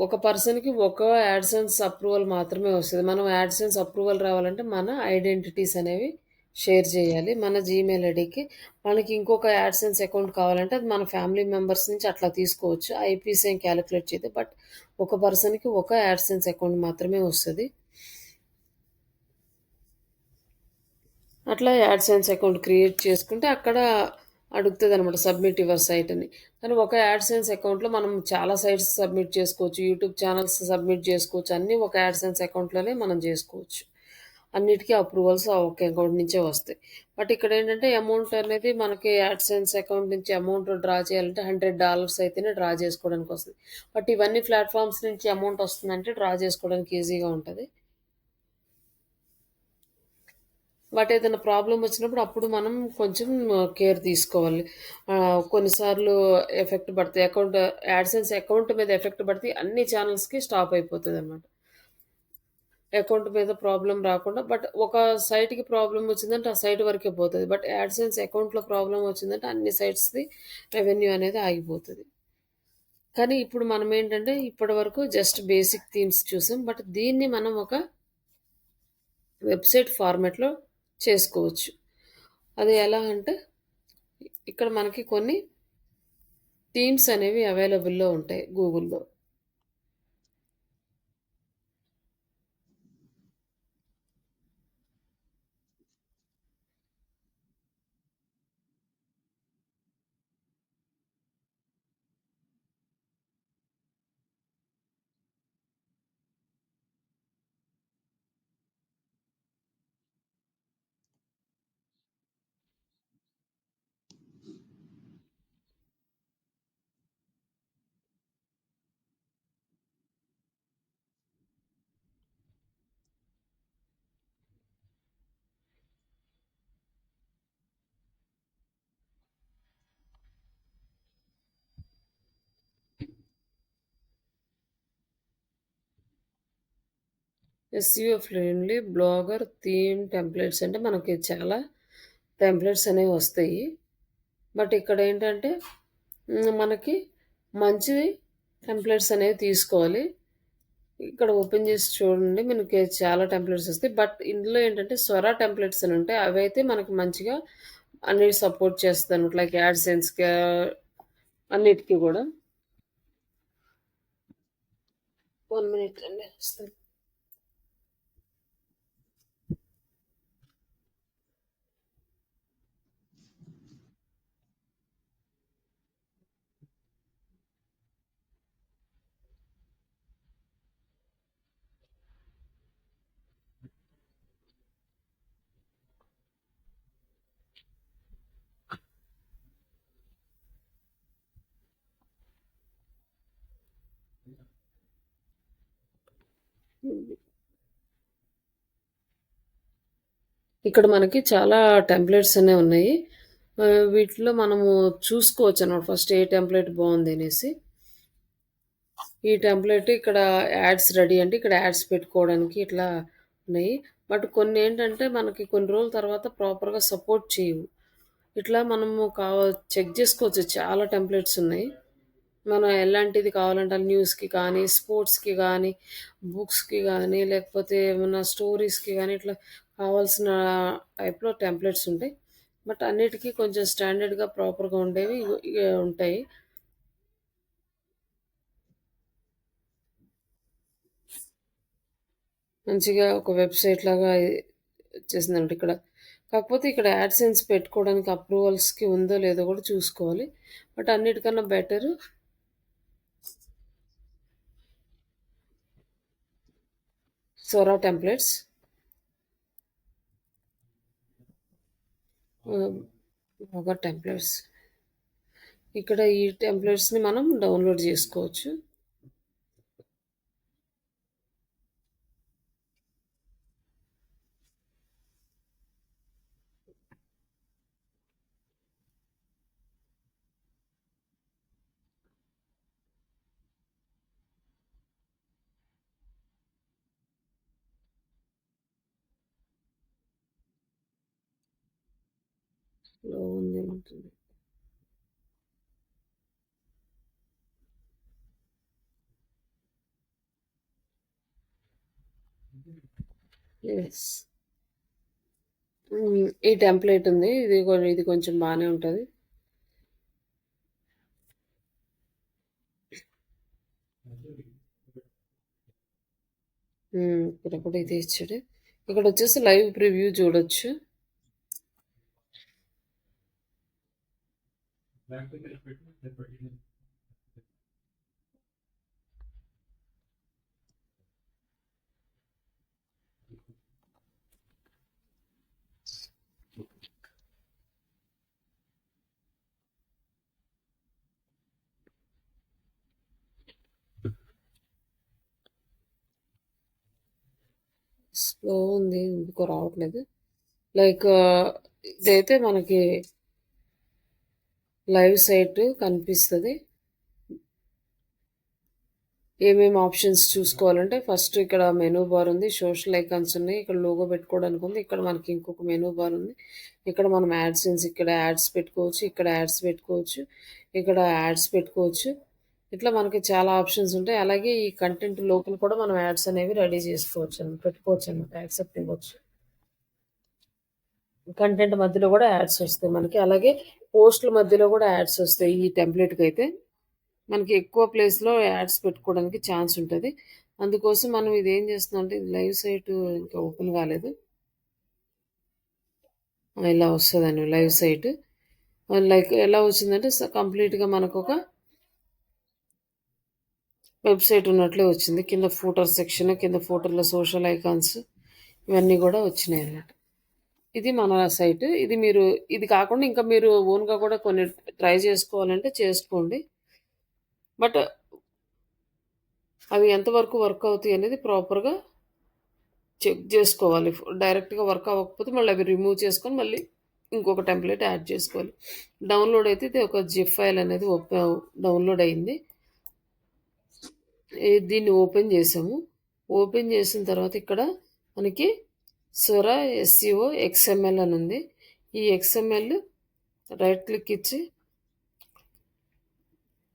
ఒక పర్సన్కి ఒక యాడ్సెన్స్ అప్రూవల్ మాత్రమే వస్తుంది. మనం యాడ్సెన్స్ అప్రూవల్ రావాలంటే మన ఐడెంటిటీస్ అనేవి షేర్ చేయాలి మన జీమెయిల్ ఐడికి. మనకి ఇంకొక యాడ్సెన్స్ అకౌంట్ కావాలంటే అది మన ఫ్యామిలీ మెంబర్స్ నుంచి అట్లా తీసుకోవచ్చు. ఐపీస్ ఏం క్యాలిక్యులేట్ చేయదు, బట్ ఒక పర్సన్కి ఒక యాడ్సెన్స్ అకౌంట్ మాత్రమే వస్తుంది. అట్లా యాడ్సెన్స్ అకౌంట్ క్రియేట్ చేసుకుంటే అక్కడ అడుగుతుంది అనమాట సబ్మిట్ యువర్ సైట్ అని. కానీ ఒక యాడ్సెన్స్ అకౌంట్లో మనం చాలా సైట్స్ సబ్మిట్ చేసుకోవచ్చు, యూట్యూబ్ ఛానల్స్ సబ్మిట్ చేసుకోవచ్చు, అన్నీ ఒక యాడ్సెన్స్ అకౌంట్లోనే మనం చేసుకోవచ్చు. అన్నిటికీ అప్రూవల్స్ ఒక అకౌంట్ నుంచే వస్తాయి. బట్ ఇక్కడ ఏంటంటే అమౌంట్ అనేది మనకి యాడ్సెన్స్ అకౌంట్ నుంచి అమౌంట్ డ్రా చేయాలంటే $100 అయితేనే డ్రా చేసుకోవడానికి వస్తుంది. బట్ ఇవన్నీ ప్లాట్ఫామ్స్ నుంచి అమౌంట్ వస్తుందంటే డ్రా చేసుకోవడానికి ఈజీగా ఉంటుంది. బట్ ఏదైనా ప్రాబ్లం వచ్చినప్పుడు అప్పుడు మనం కొంచెం కేర్ తీసుకోవాలి. కొన్నిసార్లు ఎఫెక్ట్ పడతాయి అకౌంట్ యాడ్సెన్స్ అకౌంట్ మీద ఎఫెక్ట్ పడితే అన్ని ఛానల్స్కి స్టాప్ అయిపోతుంది అనమాట. అకౌంట్ మీద ప్రాబ్లం రాకుండా, బట్ ఒక సైట్కి ప్రాబ్లం వచ్చిందంటే ఆ సైట్ వరకే పోతుంది. బట్ యాడ్సెన్స్ అకౌంట్లో ప్రాబ్లం వచ్చిందంటే అన్ని సైట్స్ది రెవెన్యూ అనేది ఆగిపోతుంది. కానీ ఇప్పుడు మనం ఏంటంటే ఇప్పటి వరకు జస్ట్ బేసిక్ థీమ్స్ చూసాం, బట్ దీన్ని మనం ఒక వెబ్సైట్ ఫార్మాట్లో చేసుకోవచ్చు. అది ఎలా అంటే ఇక్కడ మనకి కొన్ని థీమ్స్ అనేవి అవైలబుల్లో ఉంటాయి గూగుల్లో. SEO friendly blogger theme templates అంటే మనకి చాలా టెంప్లెట్స్ అనేవి వస్తాయి. బట్ ఇక్కడ ఏంటంటే మనకి మంచి టెంప్లెట్స్ అనేవి తీసుకోవాలి. ఇక్కడ ఓపెన్ చేసి చూడండి. మనకి చాలా టెంప్లేట్స్ వస్తాయి. బట్ ఇందులో ఏంటంటే స్వరా టెంప్లేట్స్ అని ఉంటాయి. అవైతే మనకి మంచిగా అన్నిటి సపోర్ట్ చేస్తాదనమాట. లైక్ యాడ్‌సెన్స్‌గా అన్నిటికి గూడా. 1 మినిట్ అండి వస్తాను. ఇక్కడ మనకి చాలా టెంప్లేట్స్ అనేవి ఉన్నాయి. వీటిలో మనము చూసుకోవచ్చనమాట. ఫస్ట్ ఏ టెంప్లేట్ బావుంది అనేసి. ఈ టెంప్లేట్ ఇక్కడ యాడ్స్ రెడీ అంటే ఇక్కడ యాడ్స్ పెట్టుకోవడానికి ఇట్లా ఉన్నాయి. బట్ కొన్నేంటంటే మనకి కొన్ని రోజుల తర్వాత ప్రాపర్‌గా సపోర్ట్ చేయవు. ఇట్లా మనము చెక్ చేసుకోవచ్చు. చాలా టెంప్లేట్స్ ఉన్నాయి. మనం ఎలాంటిది కావాలంటే న్యూస్‌కి కానీ, స్పోర్ట్స్‌కి గానీ, బుక్స్‌కి గానీ, లేకపోతే ఏమన్నా స్టోరీస్‌కి గానీ, ఇట్లా కావాల్సిన టైప్‌లో టెంప్లేట్స్ ఉంటాయి. బట్ అన్నిటికి కొంచెం స్టాండర్డ్‌గా ప్రాపర్‌గా ఉండేవి ఉంటాయి. మంచిగా ఒక వెబ్‌సైట్ లాగా వచ్చేసిందనమాట ఇక్కడ. కాకపోతే ఇక్కడ యాడ్‌సెన్స్ పెట్టుకోవడానికి అప్రూవల్స్‌కి ఉందో లేదో కూడా చూసుకోవాలి. బట్ అన్నిటికన్నా బెటరు సోరా టెంప్లేట్స్. బాగా టెంప్లేట్స్. ఇక్కడ ఈ టెంప్లేట్స్‌ని మనం డౌన్‌లోడ్ చేసుకోవచ్చు. స్లో ఉంది ఉంటుంది. యెస్. ఈ టెంప్లేట్ ఉంది. ఇది కొంచెం బానే ఉంటది. ఇక్కడ కూడా ఇదే ఇచ్చాడు. ఇక్కడొచ్చేసి లైవ్ ప్రివ్యూ చూడొచ్చు. స్లో ఉంది. ఎందుకో రావట్లేదు. లైక్ ఇదైతే మనకి లైవ్ సైట్ కనిపిస్తది. ఏమేమి ఆప్షన్స్ చూసుకోవాలంటే ఫస్ట్ ఇక్కడ మెనూ బార్ ఉంది. సోషల్ ఐకాన్స్ ఉన్నాయి. ఇక్కడ లోగో పెట్టుకోవడానికి ఉంది. ఇక్కడ మనకి ఇంకొక మెనూ బార్ ఉంది. ఇక్కడ మనం యాడ్సెన్స్ ఇక్కడ యాడ్స్ పెట్టుకోవచ్చు. ఇక్కడ యాడ్స్ పెట్టుకోవచ్చు. ఇక్కడ యాడ్స్ పెట్టుకోవచ్చు. ఇట్లా మనకి చాలా ఆప్షన్స్ ఉంటాయి. అలాగే ఈ కంటెంట్ లోపల కూడా మనం యాడ్స్ అనేవి రెడీ చేసుకోవచ్చు పెట్టుకోవచ్చు అనమాట. యాక్సెప్ట్ ఇవ్వచ్చు. కంటెంట్ మధ్యలో కూడా యాడ్స్ వస్తాయి మనకి. అలాగే పోస్ట్‌ల మధ్యలో కూడా యాడ్స్ వస్తాయి. ఈ టెంప్లేట్‌కి అయితే మనకి ఎక్కువ ప్లేస్‌లో యాడ్స్ పెట్టుకోవడానికి ఛాన్స్ ఉంటది. అందుకోసం మనం ఇదేం చేస్తున్నాం అంటే ఇది లైవ్ సైట్ ఇంకా ఓపెన్ కాలేదు. ఇలా వస్తదండి లైవ్ సైట్. లైక్ ఎలా వచ్చిందంటే కంప్లీట్‌గా మనకొక వెబ్‌సైట్ ఉన్నట్లే వచ్చింది. కింద ఫూటర్ సెక్షన్, కింద ఫూటర్‌లో సోషల్ ఐకాన్స్ ఇవన్నీ కూడా వచ్చినాయన్నమాట. ఇది మన సైట్. ఇది కాకుండా ఇంకా మీరు ఓన్‌గా కూడా కొన్ని ట్రై చేసుకోవాలంటే చేసుకోండి. బట్ అవి ఎంతవరకు వర్క్ అవుతాయి అనేది ప్రాపర్‌గా చెక్ జేసుకోవాలి. డైరెక్ట్‌గా వర్క్ అవ్వకపోతే మళ్ళీ అవి రిమూవ్ చేసుకొని మళ్ళీ ఇంకొక టెంప్లేట్ యాడ్ చేసుకోవాలి. డౌన్‌లోడ్ అయితే ఇది ఒక జిప్ ఫైల్ అనేది డౌన్‌లోడ్ అయింది. దీన్ని ఓపెన్ చేసాము. ఓపెన్ చేసిన తర్వాత ఇక్కడ మనకి సొరా ఎస్‌సిఓ ఎక్స్ఎంఎల్ అని ఉంది. ఈ ఎక్స్ఎంఎల్ రైట్ క్లిక్ ఇచ్చి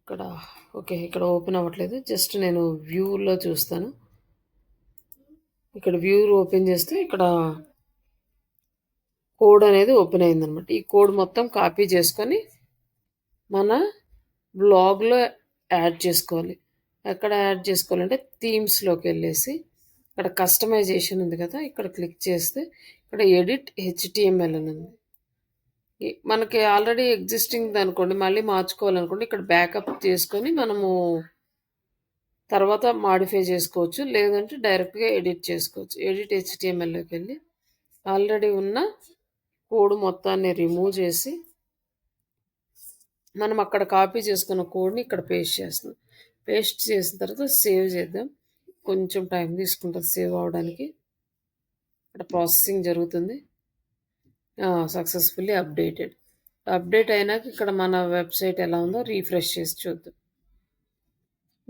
ఇక్కడ ఓకే. ఇక్కడ ఓపెన్ అవ్వట్లేదు. జస్ట్ నేను వ్యూలో చూస్తాను. ఇక్కడ వ్యూ ఓపెన్ చేస్తే ఇక్కడ కోడ్ అనేది ఓపెన్ అయిందనమాట. ఈ కోడ్ మొత్తం కాపీ చేసుకొని మన బ్లాగ్లో యాడ్ చేసుకోవాలి. ఎక్కడ యాడ్ చేసుకోవాలంటే థీమ్స్లోకి వెళ్ళేసి ఇక్కడ కస్టమైజేషన్ ఉంది కదా, ఇక్కడ క్లిక్ చేస్తే ఇక్కడ ఎడిట్ HTML అని ఉంది. మనకి ఆల్రెడీ ఎగ్జిస్టింగ్ అనుకోండి, మళ్ళీ మార్చుకోవాలనుకోండి ఇక్కడ బ్యాకప్ చేసుకొని మనము తర్వాత మాడిఫై చేసుకోవచ్చు, లేదంటే డైరెక్ట్గా ఎడిట్ చేసుకోవచ్చు. ఎడిట్ HTMLలోకి వెళ్ళి ఆల్రెడీ ఉన్న కోడ్ మొత్తాన్ని రిమూవ్ చేసి మనం అక్కడ కాపీ చేసుకున్న కోడ్ని ఇక్కడ పేస్ట్ చేస్తున్నాం. పేస్ట్ చేసిన తర్వాత సేవ్ చేద్దాం. కొంచెం టైం తీసుకుంటుంది సేవ్ అవడానికి. ఇక్కడ ప్రాసెసింగ్ జరుగుతుంది. Successfully updated. అప్డేట్ అయినాక ఇక్కడ మన వెబ్సైట్ ఎలా ఉందో రీఫ్రెష్ చేసి చూద్దాం.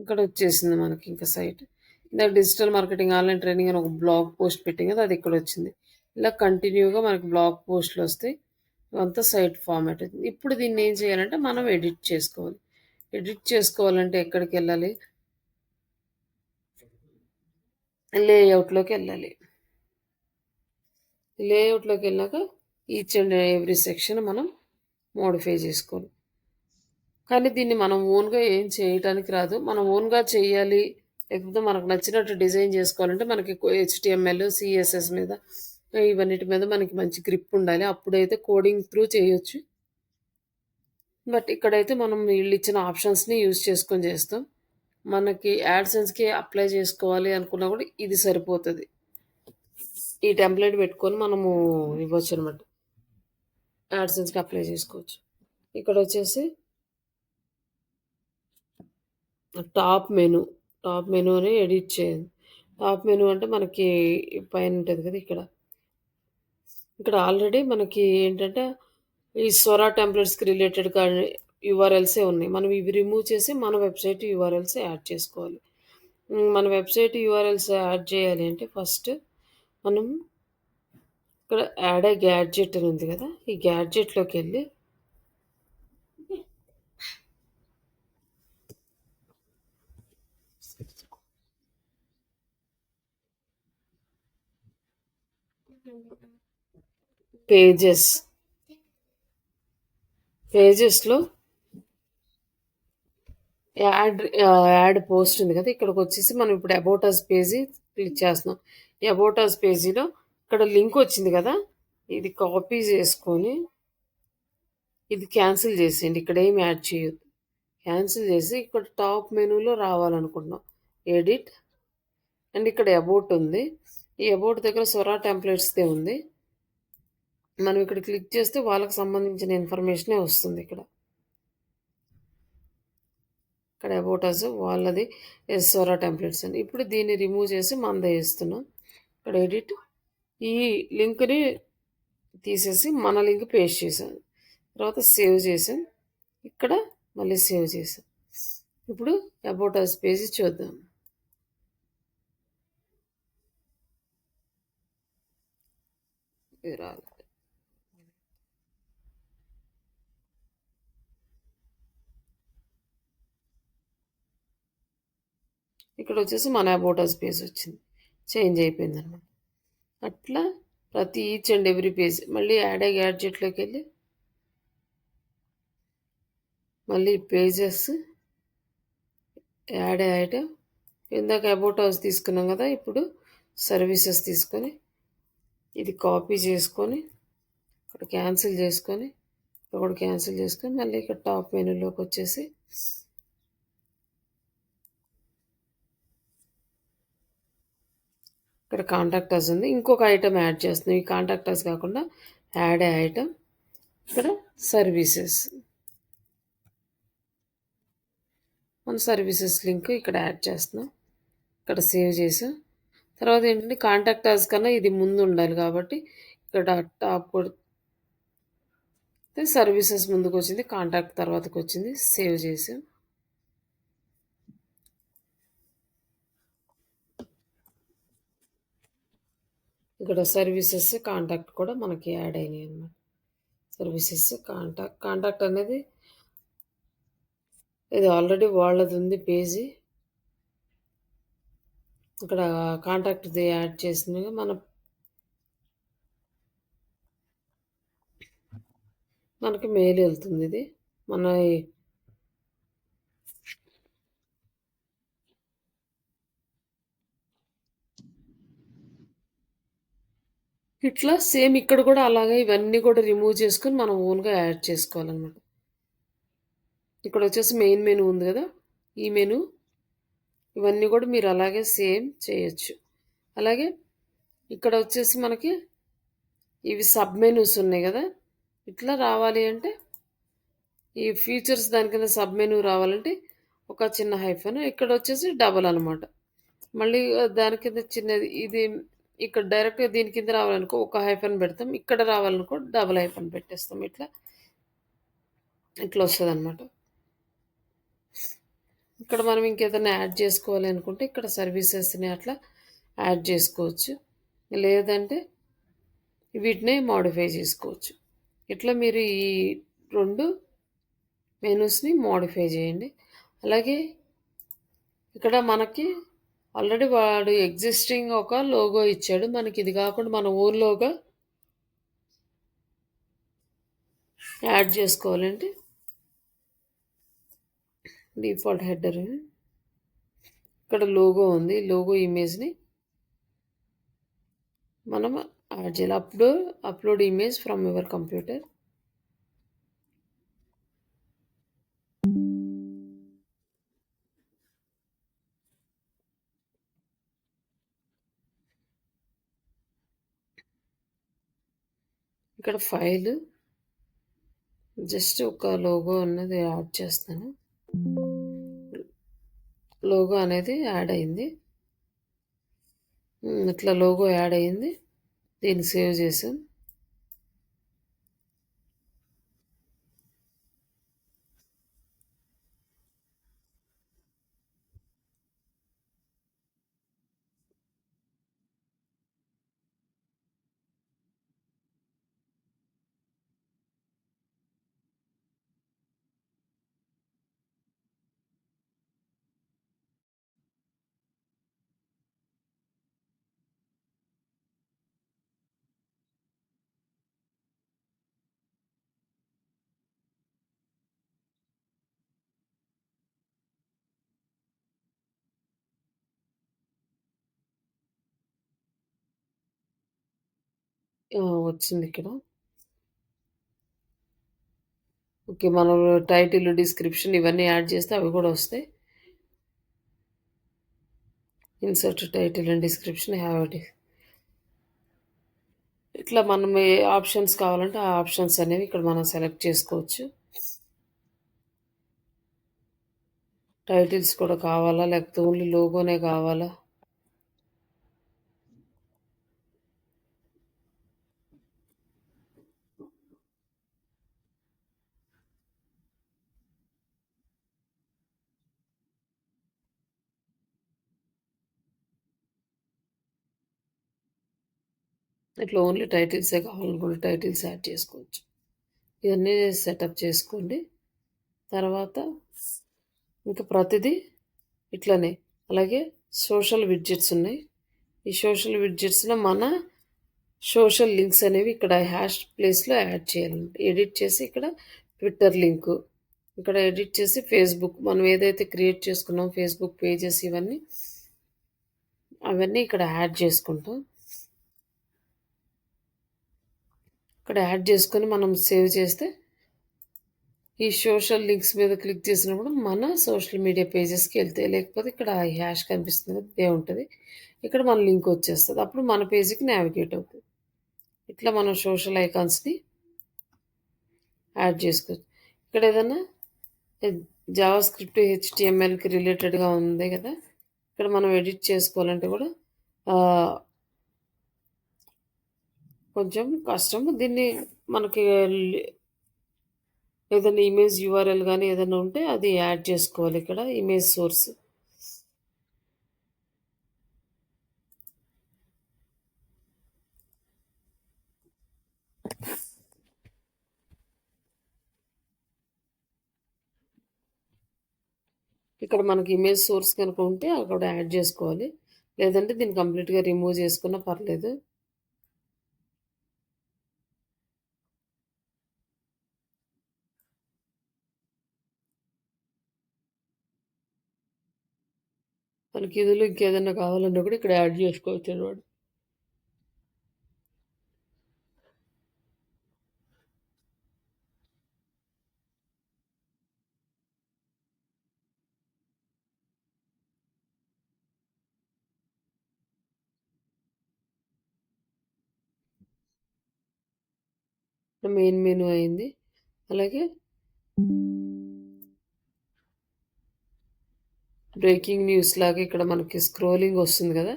ఇక్కడ వచ్చేసింది మనకి ఇంకా సైట్. ఇందాక డిజిటల్ మార్కెటింగ్ ఆన్లైన్ ట్రైనింగ్ అని ఒక బ్లాగ్ పోస్ట్ పెట్టింది కదా, అది ఇక్కడ వచ్చింది. ఇలా కంటిన్యూగా మనకి బ్లాగ్ పోస్టులు వస్తాయి. ఇవంతా సైట్ ఫార్మాట్ అవుతుంది. ఇప్పుడు దీన్ని ఏం చేయాలంటే మనం ఎడిట్ చేసుకోవాలి. ఎడిట్ చేసుకోవాలంటే ఎక్కడికి వెళ్ళాలి? లేఅవుట్లోకి వెళ్ళాలి. లేఅవుట్లోకి వెళ్ళాక ఈచ్ అండ్ ఎవ్రీ సెక్షన్ మనం మోడిఫై చేసుకోవాలి. కానీ దీన్ని మనం ఓన్గా ఏం చేయటానికి రాదు. మనం ఓన్గా చేయాలి, లేకపోతే మనకు నచ్చినట్టు డిజైన్ చేసుకోవాలంటే మనకి HTML, CSS మీద ఇవన్నిటి మీద మనకి మంచి గ్రిప్ ఉండాలి. అప్పుడైతే కోడింగ్ త్రూ చేయొచ్చు. బట్ ఇక్కడైతే మనం వీళ్ళు ఇచ్చిన ఆప్షన్స్ని యూజ్ చేసుకొని చేస్తాం. మనకి యాడ్సెన్స్కి అప్లై చేసుకోవాలి అనుకున్నా కూడా ఇది సరిపోతుంది. ఈ టెంప్లెట్ పెట్టుకొని మనము ఇవ్వచ్చు అనమాట, యాడ్సెన్స్కి అప్లై చేసుకోవచ్చు. ఇక్కడ వచ్చేసి టాప్ మెనూని ఎడిట్ చేయండి. టాప్ మెనూ అంటే మనకి పైన ఉంటుంది కదా, ఇక్కడ ఆల్రెడీ మనకి ఏంటంటే ఈ స్వరా టెంప్లెట్స్కి రిలేటెడ్ URLసే ఉన్నాయి. మనం ఇవి రిమూవ్ చేసి మన వెబ్సైట్ URLస్ యాడ్ చేసుకోవాలి. మన వెబ్సైట్ URLs యాడ్ చేయాలి అంటే ఫస్ట్ మనం ఇక్కడ యాడ్ ఏ గ్యాడ్జెట్ అని ఉంది కదా, ఈ గ్యాడ్జెట్లోకి వెళ్ళి పేజెస్లో యాడ్ పోస్ట్ ఉంది కదా, ఇక్కడికి వచ్చేసి మనం ఇప్పుడు అబౌట్ అస్ పేజీ క్లిక్ చేస్తున్నాం. ఈ అబౌట్ అస్ పేజీలో ఇక్కడ లింక్ వచ్చింది కదా, ఇది కాపీ చేసుకొని ఇది క్యాన్సిల్ చేసేయండి. ఇక్కడ ఏం యాడ్ చేయొద్దు. క్యాన్సిల్ చేసి ఇక్కడ టాప్ మెనూలో రావాలనుకుంటున్నాం, ఎడిట్ అండ్ ఇక్కడ అబౌట్ ఉంది. ఈ అబౌట్ దగ్గర స్వరా టెంప్లెట్స్దే ఉంది. మనం ఇక్కడ క్లిక్ చేస్తే వాళ్ళకి సంబంధించిన ఇన్ఫర్మేషనే వస్తుంది. ఇక్కడ అబౌట్ అస్ వాళ్ళది స్వరా టెంప్లెట్స్ అని. ఇప్పుడు దీన్ని రిమూవ్ చేసి మనదే వేస్తున్నాం. ఇక్కడ ఎడిట్, ఈ లింక్ని తీసేసి మన లింక్ పేస్ట్ చేశాను. తర్వాత సేవ్ చేసాం. ఇక్కడ మళ్ళీ సేవ్ చేసాం. ఇప్పుడు అబౌట్ అస్ పేజీ చూద్దాం. ఇక్కడ వచ్చేసి మన అబౌట్ అస్ పేజ్ వచ్చింది, చేంజ్ అయిపోయింది అనమాట. అట్లా ప్రతి ఈచ్ అండ్ ఎవ్రీ పేజ్. మళ్ళీ యాడ్ ఏ గ్యాడ్జెట్లోకి వెళ్ళి మళ్ళీ పేజెస్ యాడ్ ఏ ఐటమ్. ఇందాక అబౌట్ అస్ తీసుకున్నాం కదా, ఇప్పుడు సర్వీసెస్ తీసుకొని ఇది కాపీ చేసుకొని ఇక్కడ క్యాన్సిల్ చేసుకొని ఇక్కడ క్యాన్సిల్ చేసుకొని మళ్ళీ ఇక్కడ టాప్ మెనూలోకి వచ్చేసి ఇక్కడ కాంటాక్ట్ అస్ ఉంది, ఇంకొక ఐటమ్ యాడ్ చేస్తున్నాం. ఈ కాంటాక్ట్ అస్ కాకుండా యాడ్ ఏ ఐటమ్. ఇక్కడ సర్వీసెస్, మన సర్వీసెస్ లింక్ ఇక్కడ యాడ్ చేస్తున్నాం. ఇక్కడ సేవ్ చేసాం. తర్వాత ఏంటంటే కాంటాక్ట్ అస్ కన్నా ఇది ముందు ఉండాలి కాబట్టి ఇక్కడ టాప్ కొడితే సర్వీసెస్ ముందుకు వచ్చింది, కాంటాక్ట్ తర్వాతకు వచ్చింది. సేవ్ చేసాం. ఇక్కడ సర్వీసెస్ కాంటాక్ట్ కూడా మనకి యాడ్ అయినాయి అన్నమాట. సర్వీసెస్ కాంటాక్ట్ అనేది ఇది ఆల్రెడీ వాళ్ళది ఉంది పేజీ. ఇక్కడ కాంటాక్ట్ది యాడ్ చేసిన మనకి మెయిల్ వెళ్తుంది. ఇది మన ఇట్లా సేమ్ ఇక్కడ కూడా అలాగే ఇవన్నీ కూడా రిమూవ్ చేసుకొని మనం ఓన్గా యాడ్ చేసుకోవాలన్నమాట. ఇక్కడ వచ్చేసి మెయిన్ మెనూ ఉంది కదా, ఈ మెనూ ఇవన్నీ కూడా మీరు అలాగే సేమ్ చేయొచ్చు. అలాగే ఇక్కడ వచ్చేసి మనకి ఇవి సబ్ మెనూస్ ఉన్నాయి కదా, ఇట్లా రావాలి అంటే ఈ ఫీచర్స్ దాని కింద సబ్ మెనూ రావాలంటే ఒక చిన్న హైఫన్, ఇక్కడ వచ్చేసి డబల్ అనమాట. మళ్ళీ దాని కింద చిన్నది ఇది ఇక్కడ డైరెక్ట్గా దీని కింద రావాలనుకో ఒక హైఫన్ పెడతాం, ఇక్కడ రావాలనుకో డబల్ హైఫన్ పెట్టేస్తాం. ఇట్లా వస్తుంది అనమాట. ఇక్కడ మనం ఇంకేదైనా యాడ్ చేసుకోవాలి అనుకుంటే ఇక్కడ సర్వీసెస్ని అట్లా యాడ్ చేసుకోవచ్చు, లేదంటే వీటినే మాడిఫై చేసుకోవచ్చు. ఇట్లా మీరు ఈ 2 మెనూస్ని మాడిఫై చేయండి. అలాగే ఇక్కడ మనకి ఆల్రెడీ వాడు ఎగ్జిస్టింగ్ ఒక లోగో ఇచ్చాడు, మనకి ఇది కాకుండా మన ఓన్ లోగో యాడ్ చేసుకోవాలంటే డిఫాల్ట్ హెడర్ ఇక్కడ లోగో ఉంది, లోగో ఇమేజ్ని మనం యాడ్ చేయాలి. Upload image from your computer. ఇక్కడ ఫైల్ జస్ట్ ఒక లోగో అన్నది యాడ్ చేస్తాను. లోగో అనేది యాడ్ అయింది. ఇట్లా లోగో యాడ్ అయింది, దీన్ని సేవ్ చేసాం. వచ్చింది ఇక్కడ. ఓకే, మనం టైటిల్, డిస్క్రిప్షన్ ఇవన్నీ యాడ్ చేస్తే అవి కూడా వస్తాయి. Insert title and description have it. ఇట్లా మనం ఏ ఆప్షన్స్ కావాలంటే ఆ ఆప్షన్స్ అనేవి ఇక్కడ మనం సెలెక్ట్ చేసుకోవచ్చు. టైటిల్స్ కూడా కావాలా, లేకపోతే ఓన్లీ లోగోనే కావాలా, ఇట్లా ఓన్లీ టైటిల్సే కావాలనుకుంటే టైటిల్స్ యాడ్ చేసుకోవచ్చు. ఇవన్నీ సెటప్ చేసుకోండి. తర్వాత ఇంకా ప్రతిదీ ఇట్లనే. అలాగే సోషల్ విడ్జెట్స్ ఉన్నాయి. ఈ సోషల్ విడ్జెట్స్లో మన సోషల్ లింక్స్ అనేవి ఇక్కడ హ్యాష్ ప్లేస్లో యాడ్ చేయాలంటే ఎడిట్ చేసి ఇక్కడ ట్విట్టర్ లింకు, ఇక్కడ ఎడిట్ చేసి ఫేస్బుక్ మనం ఏదైతే క్రియేట్ చేసుకున్నాం ఫేస్బుక్ పేజెస్ అవన్నీ ఇక్కడ యాడ్ చేసుకుంటాం. ఇక్కడ యాడ్ చేసుకొని మనం సేవ్ చేస్తే ఈ సోషల్ లింక్స్ మీద క్లిక్ చేసినప్పుడు మన సోషల్ మీడియా పేజెస్కి వెళ్తాయి. లేకపోతే ఇక్కడ హ్యాష్ కనిపిస్తుంది కదా, ఇదే ఉంటుంది. ఇక్కడ మన లింక్ వచ్చేస్తుంది, అప్పుడు మన పేజీకి నావిగేట్ అవుతుంది. ఇట్లా మనం సోషల్ ఐకాన్స్ని యాడ్ చేసుకోవచ్చు. ఇక్కడ ఏదైనా జావా స్క్రిప్ట్ హెచ్టిఎంఎల్కి రిలేటెడ్గా ఉంది కదా, ఇక్కడ మనం ఎడిట్ చేసుకోవాలంటే కూడా కొంచెం కష్టం. దీన్ని మనకి ఏదైనా ఇమేజ్ యూఆర్ఎల్ కానీ ఏదైనా ఉంటే అది యాడ్ చేసుకోవాలి. ఇక్కడ ఇమేజ్ సోర్స్ ఇక్కడ మనకి ఇమేజ్ సోర్స్ కనుక ఉంటే అక్కడ యాడ్ చేసుకోవాలి, లేదంటే దీన్ని కంప్లీట్గా రిమూవ్ చేసుకున్నా పర్లేదు. మనకి ఇందులో ఇంకేదైనా కావాలన్నా కూడా ఇక్కడ యాడ్ చేసుకోవచ్చు అనమాట. మెయిన్ మెనూ అయింది. అలాగే బ్రేకింగ్ న్యూస్ లాగా ఇక్కడ మనకి స్క్రోలింగ్ వస్తుంది కదా,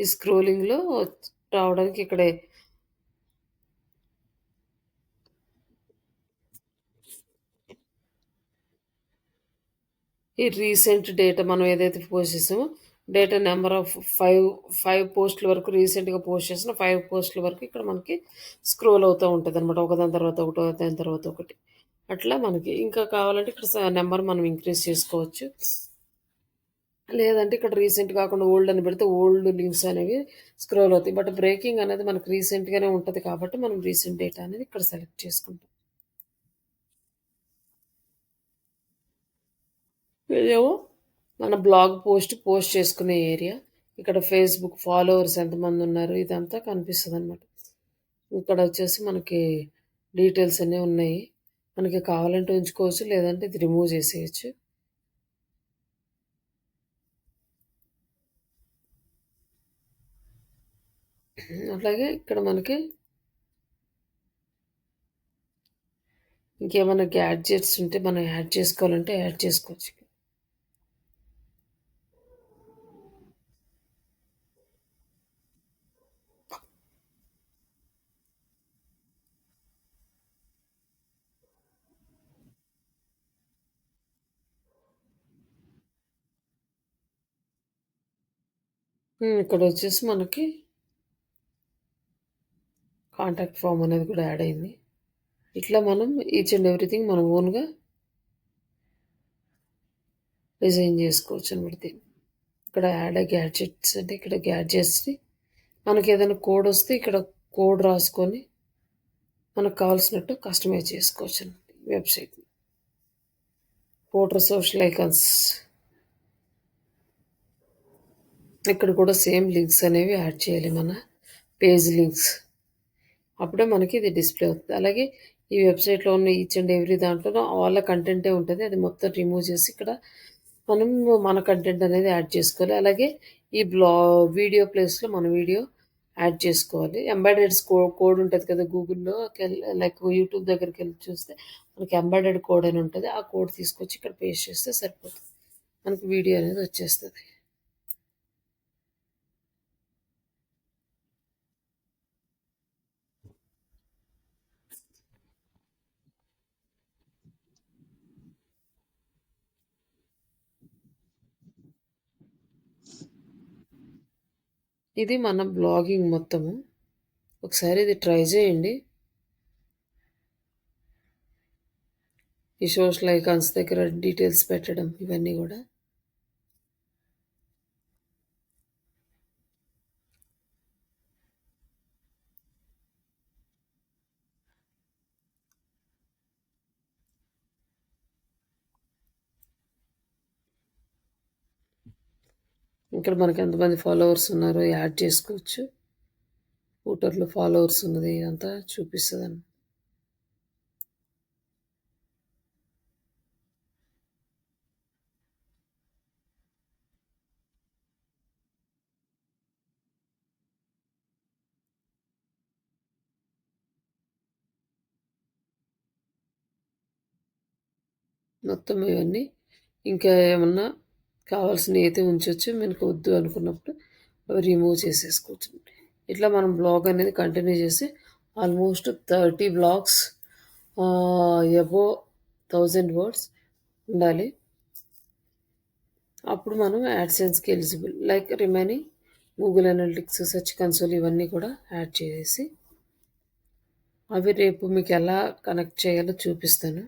ఈ స్క్రోలింగ్లో రావడానికి ఇక్కడే ఈ రీసెంట్ డేటా మనం ఏదైతే పోస్ట్ చేసామో డేటా నెంబర్ ఆఫ్ 5 పోస్టుల వరకు రీసెంట్గా పోస్ట్ చేసిన 5 పోస్టుల వరకు ఇక్కడ మనకి స్క్రోల్ అవుతూ ఉంటుంది అనమాట. ఒకదాని తర్వాత ఒకటి, దాని తర్వాత ఒకటి. అట్లా మనకి ఇంకా కావాలంటే ఇక్కడ నెంబర్ మనం ఇంక్రీజ్ చేసుకోవచ్చు. లేదంటే ఇక్కడ రీసెంట్ కాకుండా ఓల్డ్ అని పెడితే ఓల్డ్ లింక్స్ అనేవి స్క్రోల్ అవుతాయి. బట్ బ్రేకింగ్ అనేది మనకు రీసెంట్గానే ఉంటుంది కాబట్టి మనం రీసెంట్ డేటా అనేది ఇక్కడ సెలెక్ట్ చేసుకుంటాం. ఇదేమో మన బ్లాగ్ పోస్ట్ చేసుకునే ఏరియా. ఇక్కడ ఫేస్బుక్ ఫాలోవర్స్ ఎంతమంది ఉన్నారు ఇదంతా కనిపిస్తుంది అనమాట. ఇక్కడ వచ్చేసి మనకి డీటెయిల్స్ అన్నీ ఉన్నాయి. మనకి కావాలంటే ఉంచుకోవచ్చు, లేదంటే ఇది రిమూవ్ చేసేయచ్చు. అట్లాగే ఇక్కడ మనకి ఇంకేమైనా గ్యాడ్జెట్స్ ఉంటే మనం యాడ్ చేసుకోవాలంటే యాడ్ చేసుకోవచ్చు. ఇక్కడ వచ్చేసి మనకి కాంటాక్ట్ ఫామ్ అనేది కూడా యాడ్ అయింది. ఇట్లా మనం ఈచ్ అండ్ ఎవ్రీథింగ్ మనం ఓన్గా డిజైన్ చేసుకోవచ్చు అనమాట. ఇక్కడ యాడ్ గ్యాడ్జెట్స్ అంటే ఇక్కడ గ్యాడ్జెట్స్ని మనకి ఏదైనా కోడ్ వస్తే ఇక్కడ కోడ్ రాసుకొని మనకు కావాల్సినట్టు కస్టమైజ్ చేసుకోవచ్చు అనమాట వెబ్సైట్ని. ఫోటో సోషల్ ఐకాన్స్ ఇక్కడ కూడా సేమ్ లింక్స్ అనేవి యాడ్ చేయాలి, మన పేజ్ లింక్స్. అప్పుడే మనకి ఇది డిస్ప్లే అవుతుంది. అలాగే ఈ వెబ్సైట్లో ఉన్న ఈచ్ అండ్ ఎవ్రీ దాంట్లో వాళ్ళ కంటెంటే ఉంటుంది. అది మొత్తం రిమూవ్ చేసి ఇక్కడ మనం మన కంటెంట్ అనేది యాడ్ చేసుకోవాలి. అలాగే ఈ వీడియో ప్లేస్లో మన వీడియో యాడ్ చేసుకోవాలి. ఎంబెడెడ్ కోడ్ ఉంటుంది కదా గూగుల్లో, లైక్ యూట్యూబ్ దగ్గరికి వెళ్ళి చూస్తే మనకి ఎంబెడెడ్ కోడ్ అని ఉంటుంది. ఆ కోడ్ తీసుకొచ్చి ఇక్కడ పేస్ట్ చేస్తే సరిపోతుంది, మనకి వీడియో అనేది వచ్చేస్తుంది. ఇది మన బ్లాగింగ్ మొత్తము. ఒకసారి ఇది ట్రై చేయండి. ఈ సోషల్ ఐకాన్స్ దగ్గర డీటెయిల్స్ పెట్టడం ఇవన్నీ కూడా ఇక్కడ మనకి ఎంతమంది ఫాలోవర్స్ ఉన్నారో యాడ్ చేసుకోవచ్చు. ఫోటోలో ఫాలోవర్స్ ఉన్నది అంతా చూపిస్తుంది. మొత్తం ఇవన్నీ ఇంకా ఏమన్నా కావాల్సినవి అయితే ఉంచవచ్చు, మనకు వద్దు అనుకున్నప్పుడు అవి రిమూవ్ చేసేసుకోవచ్చు. ఇట్లా మనం బ్లాగ్ అనేది కంటిన్యూ చేసి ఆల్మోస్ట్ 30 బ్లాగ్స్ అబోవ్ 1000 వర్డ్స్ ఉండాలి. అప్పుడు మనం యాడ్సెన్స్కి eligible. Like remaining Google Analytics, search console ఇవన్నీ కూడా యాడ్ చేసి అవి రేపు మీకు ఎలా కనెక్ట్ చేయాలో చూపిస్తాను.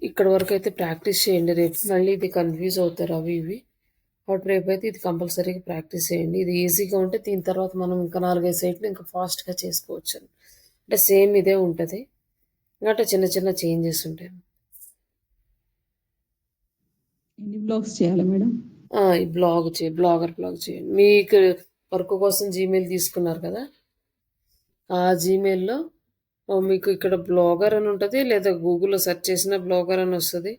ఇక్కడ వరకు అయితే ప్రాక్టీస్ చేయండి, రేపు మళ్ళీ ఇది కన్ఫ్యూజ్ అవుతారు అవి ఇవి. కాబట్టి రేపైతే ఇది కంపల్సరీగా ప్రాక్టీస్ చేయండి. ఇది ఈజీగా ఉంటే దీని తర్వాత మనం ఇంకా 4, 5 సైట్లు ఇంకా ఫాస్ట్‌గా చేసుకోవచ్చు. అంటే సేమ్ ఇదే ఉంటది. అంటే చిన్న చిన్న చేంజెస్ ఉంటాయి. ఎన్ని బ్లాగ్స్ చేయాలా మేడం? ఈ బ్లాగ్ బ్లాగర్ బ్లాగ్ చేయండి. మీకు వర్క్ కోసం జీమెయిల్ తీసుకున్నారు కదా! ఆ జీమెయిల్‌లో మీకు ఇక్కడ బ్లాగర్ అని ఉంటది. లేదా గూగుల్‌లో సెర్చ్ చేసినా బ్లాగర్ అని వస్తది.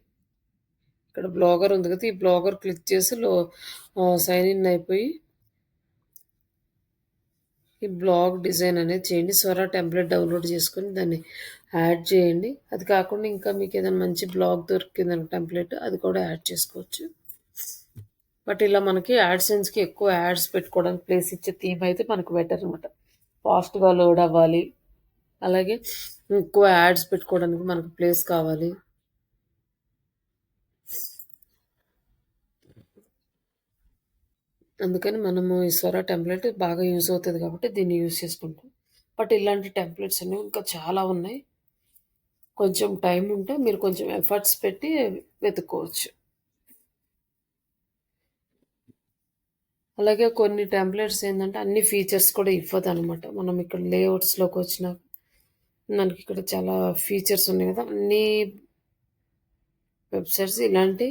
ఇక్కడ బ్లాగర్ ఉంది కదా! ఈ బ్లాగర్ క్లిక్ చేసి సైన్ ఇన్ అయిపోయి ఈ బ్లాగ్ డిజైన్ అనేది చేయండి. స్వరా టెంప్లెట్ డౌన్లోడ్ చేసుకొని దాన్ని యాడ్ చేయండి. అది కాకుండా ఇంకా మీకు ఏదైనా మంచి బ్లాగ్ దొరికిందనుకో టెంప్లెట్ అది కూడా యాడ్ చేసుకోవచ్చు. బట్ ఇలా మనకి యాడ్సెన్స్కి ఎక్కువ యాడ్స్ పెట్టుకోవడానికి ప్లేస్ ఇచ్చే థీమ్ అయితే మనకు బెటర్ అనమాట. ఫాస్ట్గా లోడ్ అవ్వాలి, అలాగే ఎక్కువ యాడ్స్ పెట్టుకోవడానికి మనకు ప్లేస్ కావాలి. అందుకని మనము ఈ స్వరా టెంప్లెట్ బాగా యూజ్ అవుతుంది కాబట్టి దీన్ని యూజ్ చేసుకుంటాం. బట్ ఇలాంటి టెంప్లెట్స్ అనేవి ఇంకా చాలా ఉన్నాయి. కొంచెం టైం ఉంటే మీరు కొంచెం ఎఫర్ట్స్ పెట్టి వెతుక్కోవచ్చు. అలాగే కొన్ని టెంప్లెట్స్ ఏంటంటే అన్ని ఫీచర్స్ కూడా ఇవ్వదనమాట. మనం ఇక్కడ లేఅవుట్స్‌లోకి వచ్చినా మనకి ఇక్కడ చాలా ఫీచర్స్ ఉన్నాయి కదా! అన్ని వెబ్‌సైట్స్ ఇలాంటి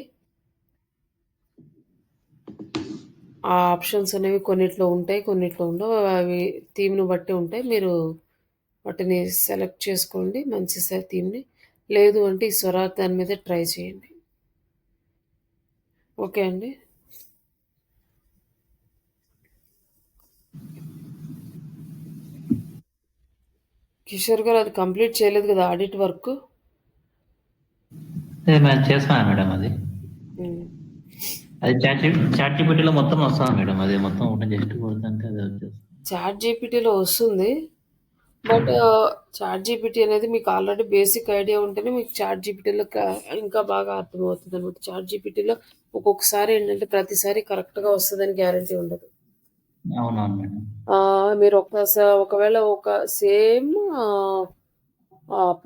ఆ ఆప్షన్స్ అనేవి కొన్నిట్లో ఉంటాయి, కొన్నిట్లో ఉండవు. అవి థీమ్‌ని బట్టి ఉంటాయి. మీరు వాటిని సెలెక్ట్ చేసుకోండి మంచి థీమ్‌ని. లేదు అంటే ఈ స్వరా దాని మీద ట్రై చేయండి. ఓకే అండి. కిషోర్ గారు అది కంప్లీట్ చేయలేదు కదా ఆడిట్ వర్క్? మేము చేస్తాను మేడం అది. అది చాట్ జీపీటీలో మొత్తం వస్తుంది మేడం. అది మొత్తం ఓపెన్ జస్ట్ కొడుతుంటే అది వచ్చేస్తుంది. చాట్ జీపీటీలో వస్తుంది. బట్ చాట్ జీపీటీ అనేది మీకు ఆల్రెడీ బేసిక్ ఐడియా ఉంటేనే మీకు చాట్ జీపీటీలో ఇంకా బాగా అర్థమవుతుంది అనమాట. చాట్ జీపీటీలో ఒక్కొక్కసారి ఏంటంటే ప్రతిసారి కరెక్ట్గా వస్తుందని గ్యారంటీ ఉండదు. అవునవును మేడం. మీరు ఒకవేళ ఒక సేమ్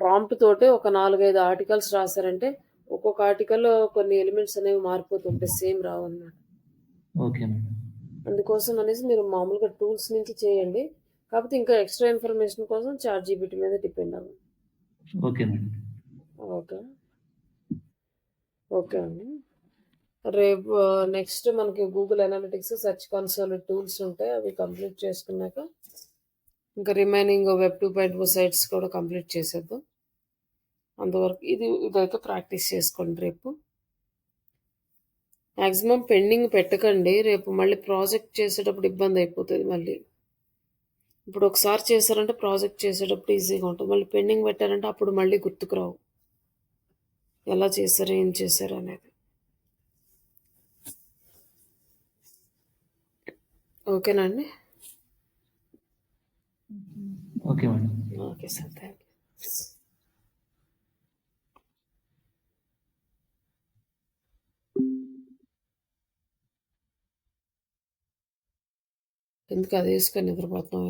ప్రాంప్ట్ తోటి ఒక 4, 5 ఆర్టికల్స్ రాశారంటే ఒక్కొక్క ఆర్టికల్లో కొన్ని ఎలిమెంట్స్ అనేవి మారిపోతుంటాయి, సేమ్ రావన్నమాట. Okay madam. అందుకోసం అనేసి మీరు మామూలుగా టూల్స్ నుంచి చేయండి. కాకపోతే ఇంకా ఎక్స్ట్రా ఇన్ఫర్మేషన్ కోసం చాట్ జీపీటీ మీద డిపెండ్ అవ్వండి. Okay madam. ఓకే. ఓకే అండి. రేపు నెక్స్ట్ మనకి Google analytics, search console tools ఉంటాయి. అవి కంప్లీట్ చేసుకున్నాక ఇంకా రిమైనింగ్ వెబ్ 2.0 సైట్స్ కూడా కంప్లీట్ చేసేద్దాం. అంతవరకు ఇదైతే ప్రాక్టీస్ చేసుకోండి రేపు. మ్యాక్సిమం పెండింగ్ పెట్టకండి. రేపు మళ్ళీ ప్రాజెక్ట్ చేసేటప్పుడు ఇబ్బంది అయిపోతుంది మళ్ళీ. ఇప్పుడు ఒకసారి చేశారంటే ప్రాజెక్ట్ చేసేటప్పుడు ఈజీగా ఉంటుంది. మళ్ళీ పెండింగ్ పెట్టారంటే అప్పుడు మళ్ళీ గుర్తుకు రావు ఎలా చేశారు, ఏం చేశారు అనేది. ఓకేనా అండి? Okay madam. Okay sir, thank you. ఎందుకు అది వేసుకొని నిద్రపోతున్నావు?